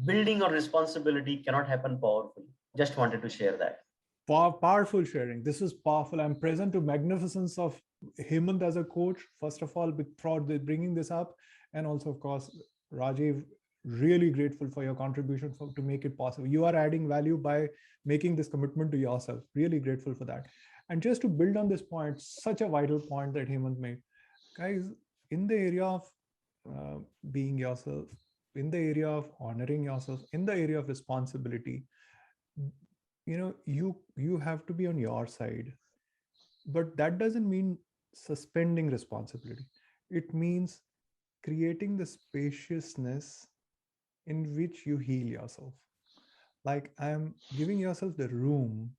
building on responsibility cannot happen powerfully. Just wanted to share that. Powerful sharing. This is powerful. I'm present to magnificence of Hemant as a coach. First of all, for bringing this up, and also of course, Rajiv. Really grateful for your contribution to make it possible. You are adding value by making this commitment to yourself. Really grateful for that. And just to build on this point, such a vital point that Hemant made, guys, in the area of being yourself, in the area of honoring yourself, in the area of responsibility, you have to be on your side. But that doesn't mean suspending responsibility. It means creating the spaciousness in which you heal yourself. Like I'm giving yourself the room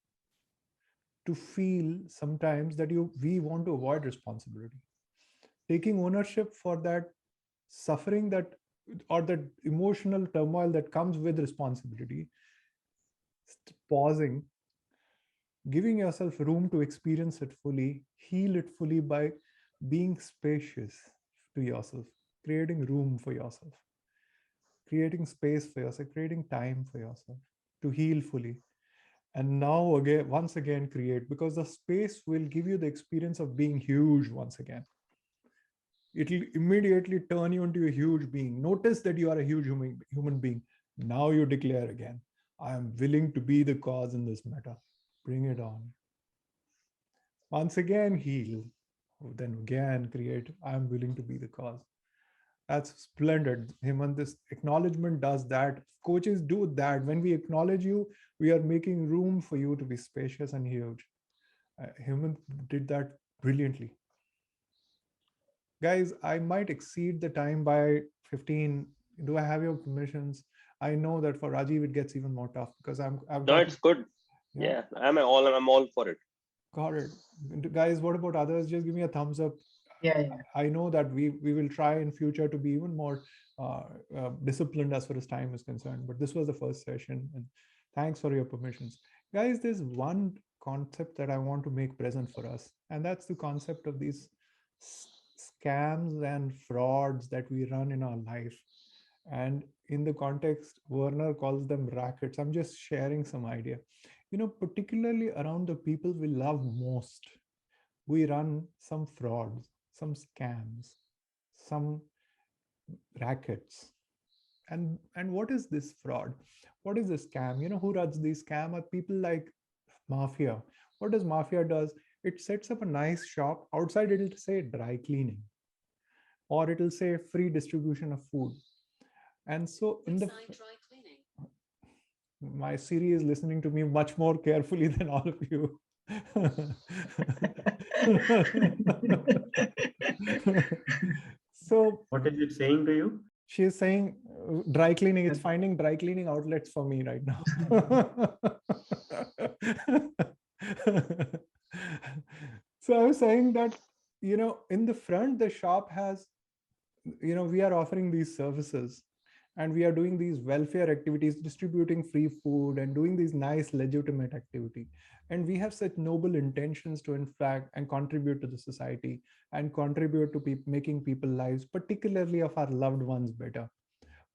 to feel sometimes that we want to avoid responsibility. Taking ownership for that suffering that or that emotional turmoil that comes with responsibility, pausing, giving yourself room to experience it fully, heal it fully by being spacious to yourself, creating room for yourself, creating space for yourself, creating time for yourself to heal fully. And now again, once again, create, because the space will give you the experience of being huge once again. It'll immediately turn you into a huge being. Notice that you are a huge human being. Now you declare again, I am willing to be the cause in this matter. Bring it on. Once again, heal. Then again, create. I am willing to be the cause. That's splendid. Hemant, this acknowledgement does that. Coaches do that. When we acknowledge you, we are making room for you to be spacious and huge. Hemant did that brilliantly. Guys, I might exceed the time by 15. Do I have your permissions? I know that for Rajiv, it gets even more tough because No, it's good. Yeah, I'm all for it. Got it. Guys, what about others? Just give me a thumbs up. Yeah. I know that we will try in future to be even more disciplined as far as time is concerned. But this was the first session, and thanks for your permissions. Guys, there's one concept that I want to make present for us, and that's the concept of these scams and frauds that we run in our life. And in the context, Werner calls them rackets. I'm just sharing some idea. Particularly around the people we love most, we run some frauds, some scams, some rackets. And what is this fraud? What is this scam? Who runs these scam are people like mafia. What does mafia does? It sets up a nice shop. Outside it'll say dry cleaning, or it'll say free distribution of food. And so in the my Siri is listening to me much more carefully than all of you. So what is it saying to you? she is saying dry cleaning. It's finding dry cleaning outlets for me right now. So I was saying that, in the front, the shop has, we are offering these services, and we are doing these welfare activities, distributing free food and doing these nice legitimate activity. And we have such noble intentions to, in fact, and contribute to the society and contribute to making people lives, particularly of our loved ones, better.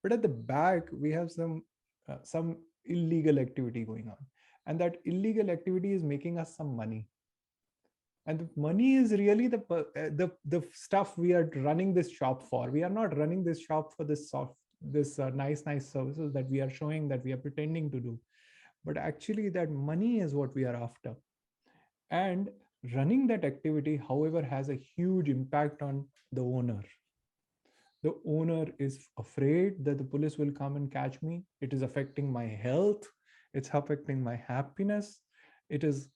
But at the back, we have some illegal activity going on, and that illegal activity is making us some money. And the money is really the stuff we are running this shop for. We are not running this shop for this nice services that we are showing, that we are pretending to do, but actually that money is what we are after. And running that activity, however, has a huge impact on the owner. The owner is afraid that the police will come and catch me. It is affecting my health. It's affecting my happiness. It is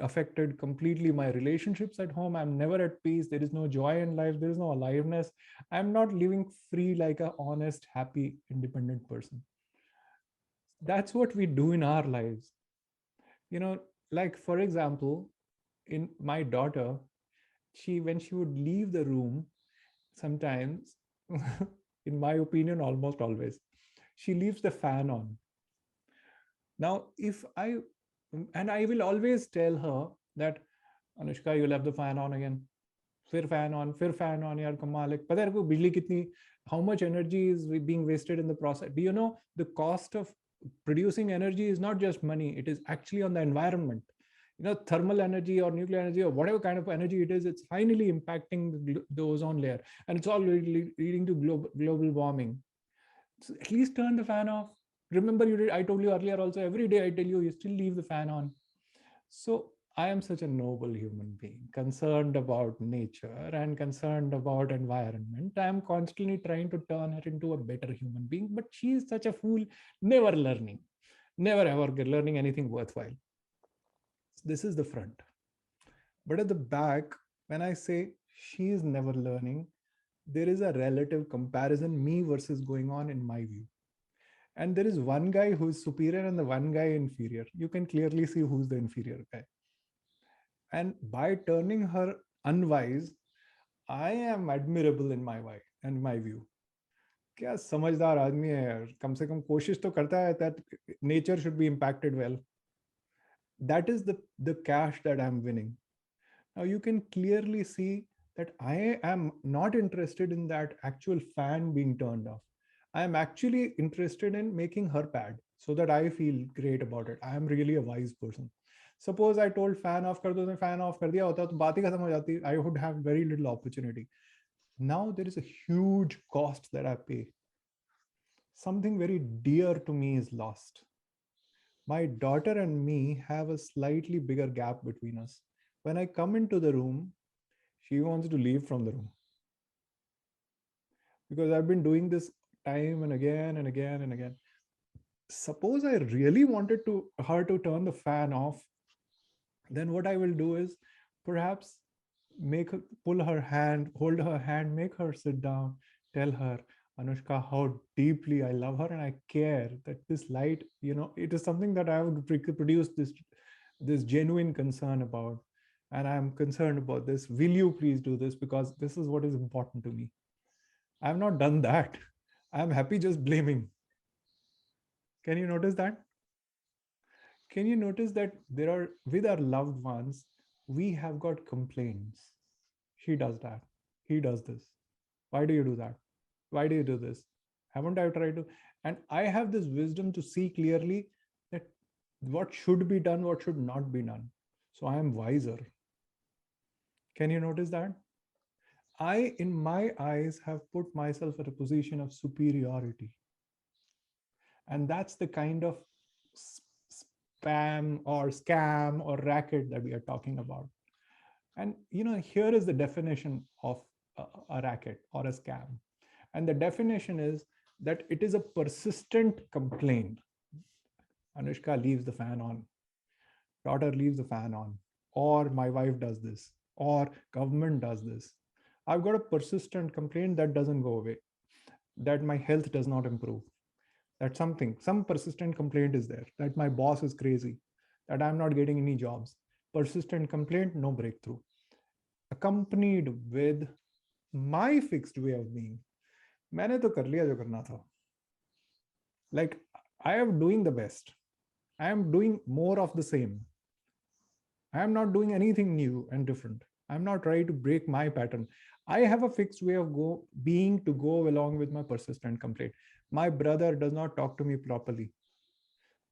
affected completely my relationships at home. I'm never at peace. There is no joy in life. There is no aliveness. I'm not living free like an honest, happy, independent person. That's what we do in our lives. Like, for example, in my daughter, when she would leave the room, sometimes, in my opinion, almost always, she leaves the fan on. Now, I will always tell her that, Anushka, you left the fan on again. Fir fan on, yaar, kamal hai. Pata hai ko bijli kitni, how much energy is being wasted in the process? Do you know the cost of producing energy is not just money, it is actually on the environment. Thermal energy or nuclear energy or whatever kind of energy it is, it's finally impacting the ozone layer, and it's all leading to global warming. So at least turn the fan off. Remember, I told you earlier also, every day I tell you, you still leave the fan on. So I am such a noble human being, concerned about nature and concerned about environment. I am constantly trying to turn her into a better human being, but she is such a fool, never learning, never ever learning anything worthwhile. This is the front. But at the back, when I say she is never learning, there is a relative comparison, me versus going on in my view. And there is one guy who is superior and the one guy inferior. You can clearly see who's the inferior guy. And by turning her unwise, I am admirable in my view. क्या समझदार आदमी है यार, कम से कम कोशिश तो करता है that nature should be impacted well. That is the cash that I'm winning. Now you can clearly see that I am not interested in that actual fan being turned off. I am actually interested in making her bad so that I feel great about it. I am really a wise person. Suppose I told fan off kar do, fan off kar diya hota, to baat hi khatam ho jati. I would have very little opportunity. Now there is a huge cost that I pay. Something very dear to me is lost. My daughter and me have a slightly bigger gap between us. When I come into the room, she wants to leave from the room. Because I've been doing this time and again and again and again. Suppose I really wanted her to turn the fan off, then what I will do is perhaps pull her hand, hold her hand, make her sit down, tell her, Anushka, how deeply I love her and I care that this light, it is something that I would produce this genuine concern about. And I'm concerned about this. Will you please do this? Because this is what is important to me. I've not done that. I'm happy just blaming. Can you notice that? Can you notice that with our loved ones, we have got complaints. She does that. He does this. Why do you do that? Why do you do this? Haven't I tried to? And I have this wisdom to see clearly that what should be done, what should not be done. So I am wiser. Can you notice that? I, in my eyes, have put myself at a position of superiority. And that's the kind of spam or scam or racket that we are talking about. And here is the definition of a racket or a scam. And the definition is that it is a persistent complaint. Anushka leaves the fan on, daughter leaves the fan on, or my wife does this, or government does this. I've got a persistent complaint that doesn't go away, that my health does not improve, that some persistent complaint is there, that my boss is crazy, that I'm not getting any jobs. Persistent complaint, no breakthrough. Accompanied with my fixed way of being. मैंने तो कर लिया जो करना था. Like, I am doing the best. I am doing more of the same. I am not doing anything new and different. I'm not trying to break my pattern. I have a fixed way of being to go along with my persistent complaint. My brother does not talk to me properly.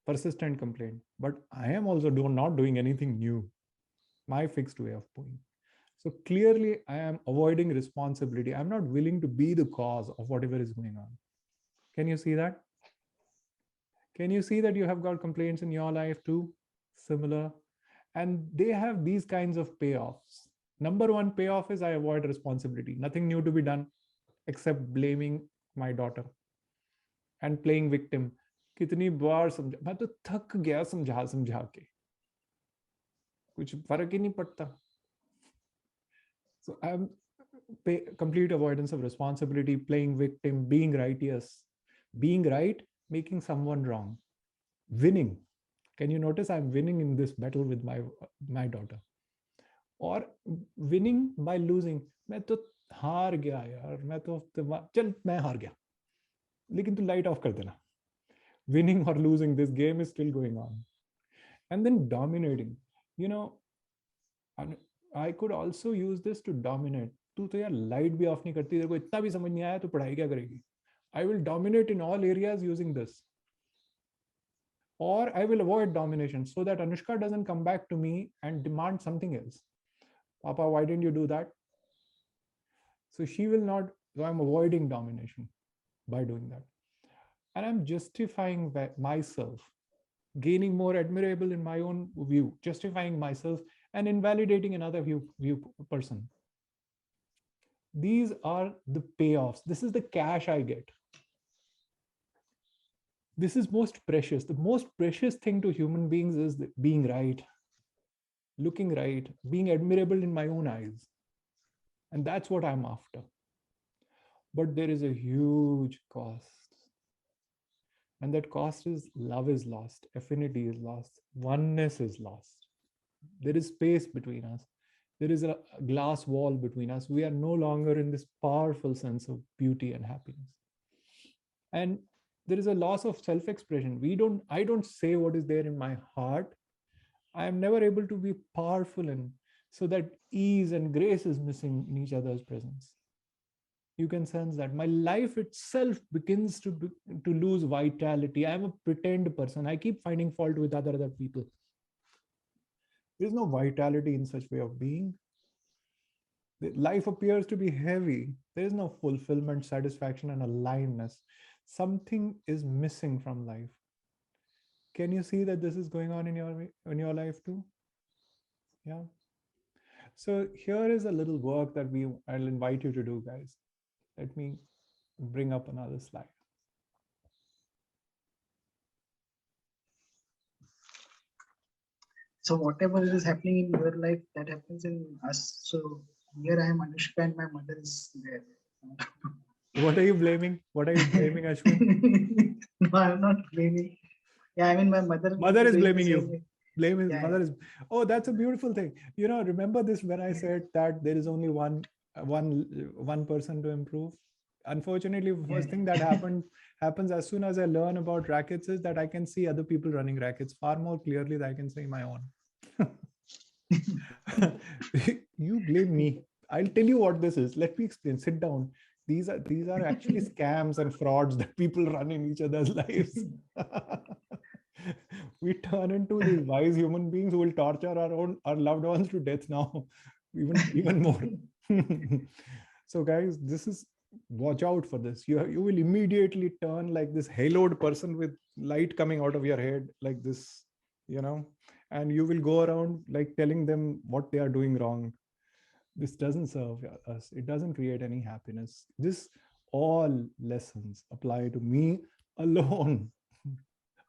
Persistent complaint. But I am also not doing anything new. My fixed way of being. So clearly, I am avoiding responsibility. I'm not willing to be the cause of whatever is going on. Can you see that? Can you see that you have got complaints in your life too? Similar. And they have these kinds of payoffs. Number one payoff is I avoid responsibility. Nothing new to be done except blaming my daughter and playing victim. कितनी बार समझा, मैं तो थक गया समझा के, कुछ फर्क ही नहीं पड़ता. So I'm complete avoidance of responsibility, playing victim, being righteous, being right, making someone wrong, winning. Can you notice I'm winning in this battle with my daughter? Or winning by losing. मैं तो हार गया यार, मैं तो चल मैं हार गया, लेकिन तू light off कर देना. Winning or losing, this game is still going on. And then dominating. I could also use this to dominate. तू तो यार light भी off नहीं करती, तेरे को इतना भी समझ नहीं आया तो पढ़ाई क्या करेगी? I will dominate in all areas using this. Or I will avoid domination so that Anushka doesn't come back to me and demand something else. Papa, why didn't you do that? So she will not, so I'm avoiding domination by doing that. And I'm justifying myself, gaining more admirable in my own view, justifying myself and invalidating another view person. These are the payoffs. This is the cash I get. This is most precious. The most precious thing to human beings is being right, looking right, being admirable in my own eyes. And that's what I'm after. But there is a huge cost. And that cost is love is lost, affinity is lost, oneness is lost. There is space between us. There is a glass wall between us. We are no longer in this powerful sense of beauty and happiness. And there is a loss of self-expression. I don't say what is there in my heart. I am never able to be powerful, and so that ease and grace is missing in each other's presence. You can sense that my life itself begins to lose vitality. I am a pretend person. I keep finding fault with other people. There is no vitality in such way of being. Life appears to be heavy. There is no fulfillment, satisfaction, and aliveness. Something is missing from life. Can you see that this is going on in your life too? Yeah. So here is a little work that I'll invite you to do, guys. Let me bring up another slide. So whatever is happening in your life, that happens in us. So here I am Anushka and my mother is there. What are you blaming? What are you blaming, Ashwin? No, I'm not blaming. Yeah, I mean my mother. Mother is blaming you. Blame his mother is. Oh, that's a Yeah. beautiful thing. Remember this when I said that there is only one person to improve. Unfortunately, first thing that happens as soon as I learn about rackets is that I can see other people running rackets far more clearly than I can see my own. You blame me. I'll tell you what this is. Let me explain. Sit down. These are actually scams and frauds that people run in each other's lives. We turn into these wise human beings who will torture our loved ones to death now, even more. So guys, this is, watch out for this. You will immediately turn like this haloed person with light coming out of your head like this, and you will go around like telling them what they are doing wrong. This doesn't serve us. It doesn't create any happiness. This, all lessons apply to me alone.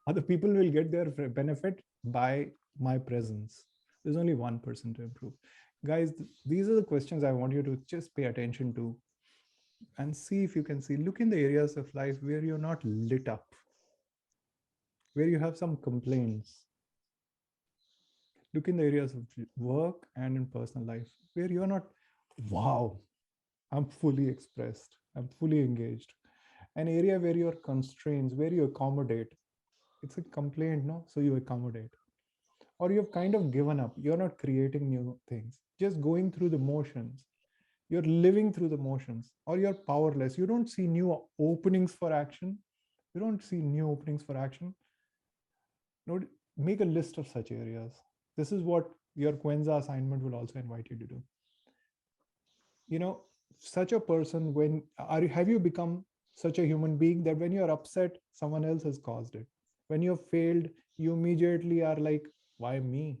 Other people will get their benefit by my presence. There's only one person to improve. Guys, these are the questions I want you to just pay attention to and see if you can see. Look in the areas of life where you're not lit up, where you have some complaints. Look in the areas of work and in personal life where you're not, wow, I'm fully expressed, I'm fully engaged. An area where you're constrained, where you accommodate. It's a complaint, no? So you accommodate. Or you've kind of given up. You're not creating new things, just going through the motions. You're living through the motions, or you're powerless. You don't see new openings for action. You don't see new openings for action. Make a list of such areas. This is what your Quenza assignment will also invite you to do. Such a person, have you become such a human being that when you're upset, someone else has caused it? When you've failed, you immediately are like, why me?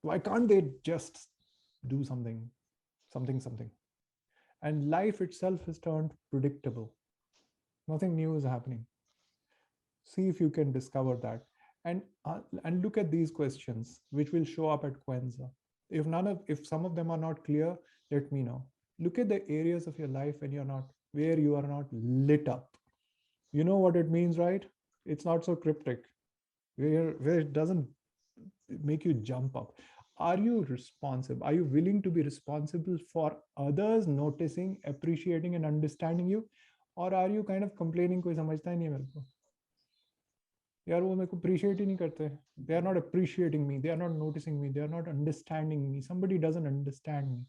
Why can't they just do something? And life itself has turned predictable. Nothing new is happening. See if you can discover that. And look at these questions, which will show up at Quenza. If some of them are not clear, let me know. Look at the areas of your life where you are not lit up. You know what it means, right? It's not so cryptic. Where it doesn't make you jump up. Are you responsive? Are you willing to be responsible for others noticing, appreciating, and understanding you? Or are you kind of complaining, कोई समझता ही नहीं है मेरे को? यार वो मेरे को appreciate ही नहीं करते. They are not appreciating me. They are not noticing me. They are not understanding me. Somebody doesn't understand me.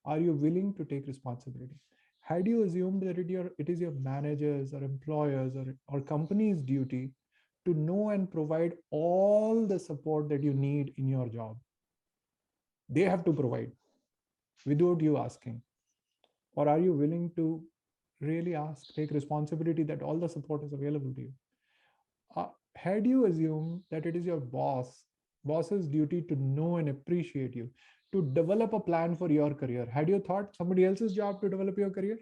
Are you willing to take responsibility? Had you assumed that it is your managers or employers or company's duty to know and provide all the support that you need in your job? They have to provide without you asking. Or are you willing to really take responsibility that all the support is available to you? Had you assumed that it is your boss's duty to know and appreciate you, to develop a plan for your career? Had you thought somebody else's job to develop your career?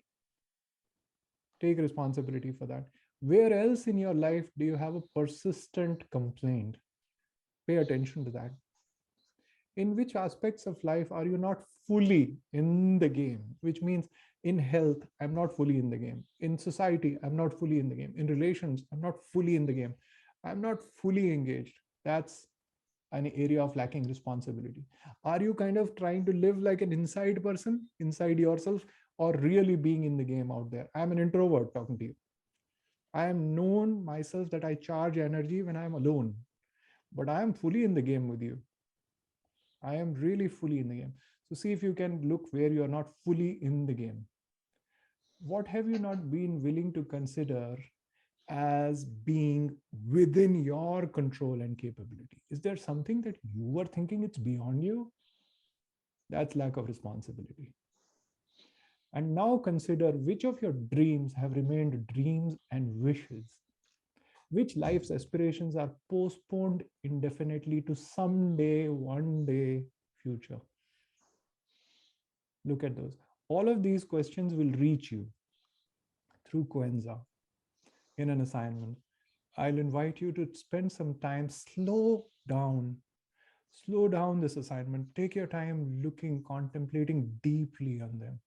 Take responsibility for that. Where else in your life do you have a persistent complaint? Pay attention to that. In which aspects of life are you not fully in the game? Which means in health, I'm not fully in the game. In society, I'm not fully in the game. In relations, I'm not fully in the game. I'm not fully engaged. That's an area of lacking responsibility. Are you kind of trying to live like an inside person, inside yourself, or really being in the game out there? I'm an introvert talking to you. I am known myself that I charge energy when I'm alone, but I am fully in the game with you. I am really fully in the game. So see if you can look where you're not fully in the game. What have you not been willing to consider as being within your control and capability? Is there something that you were thinking it's beyond you? That's lack of responsibility. And now consider which of your dreams have remained dreams and wishes. Which life's aspirations are postponed indefinitely to someday, one day future? Look at those. All of these questions will reach you through Quenza in an assignment. I'll invite you to spend some time, slow down this assignment. Take your time looking, contemplating deeply on them.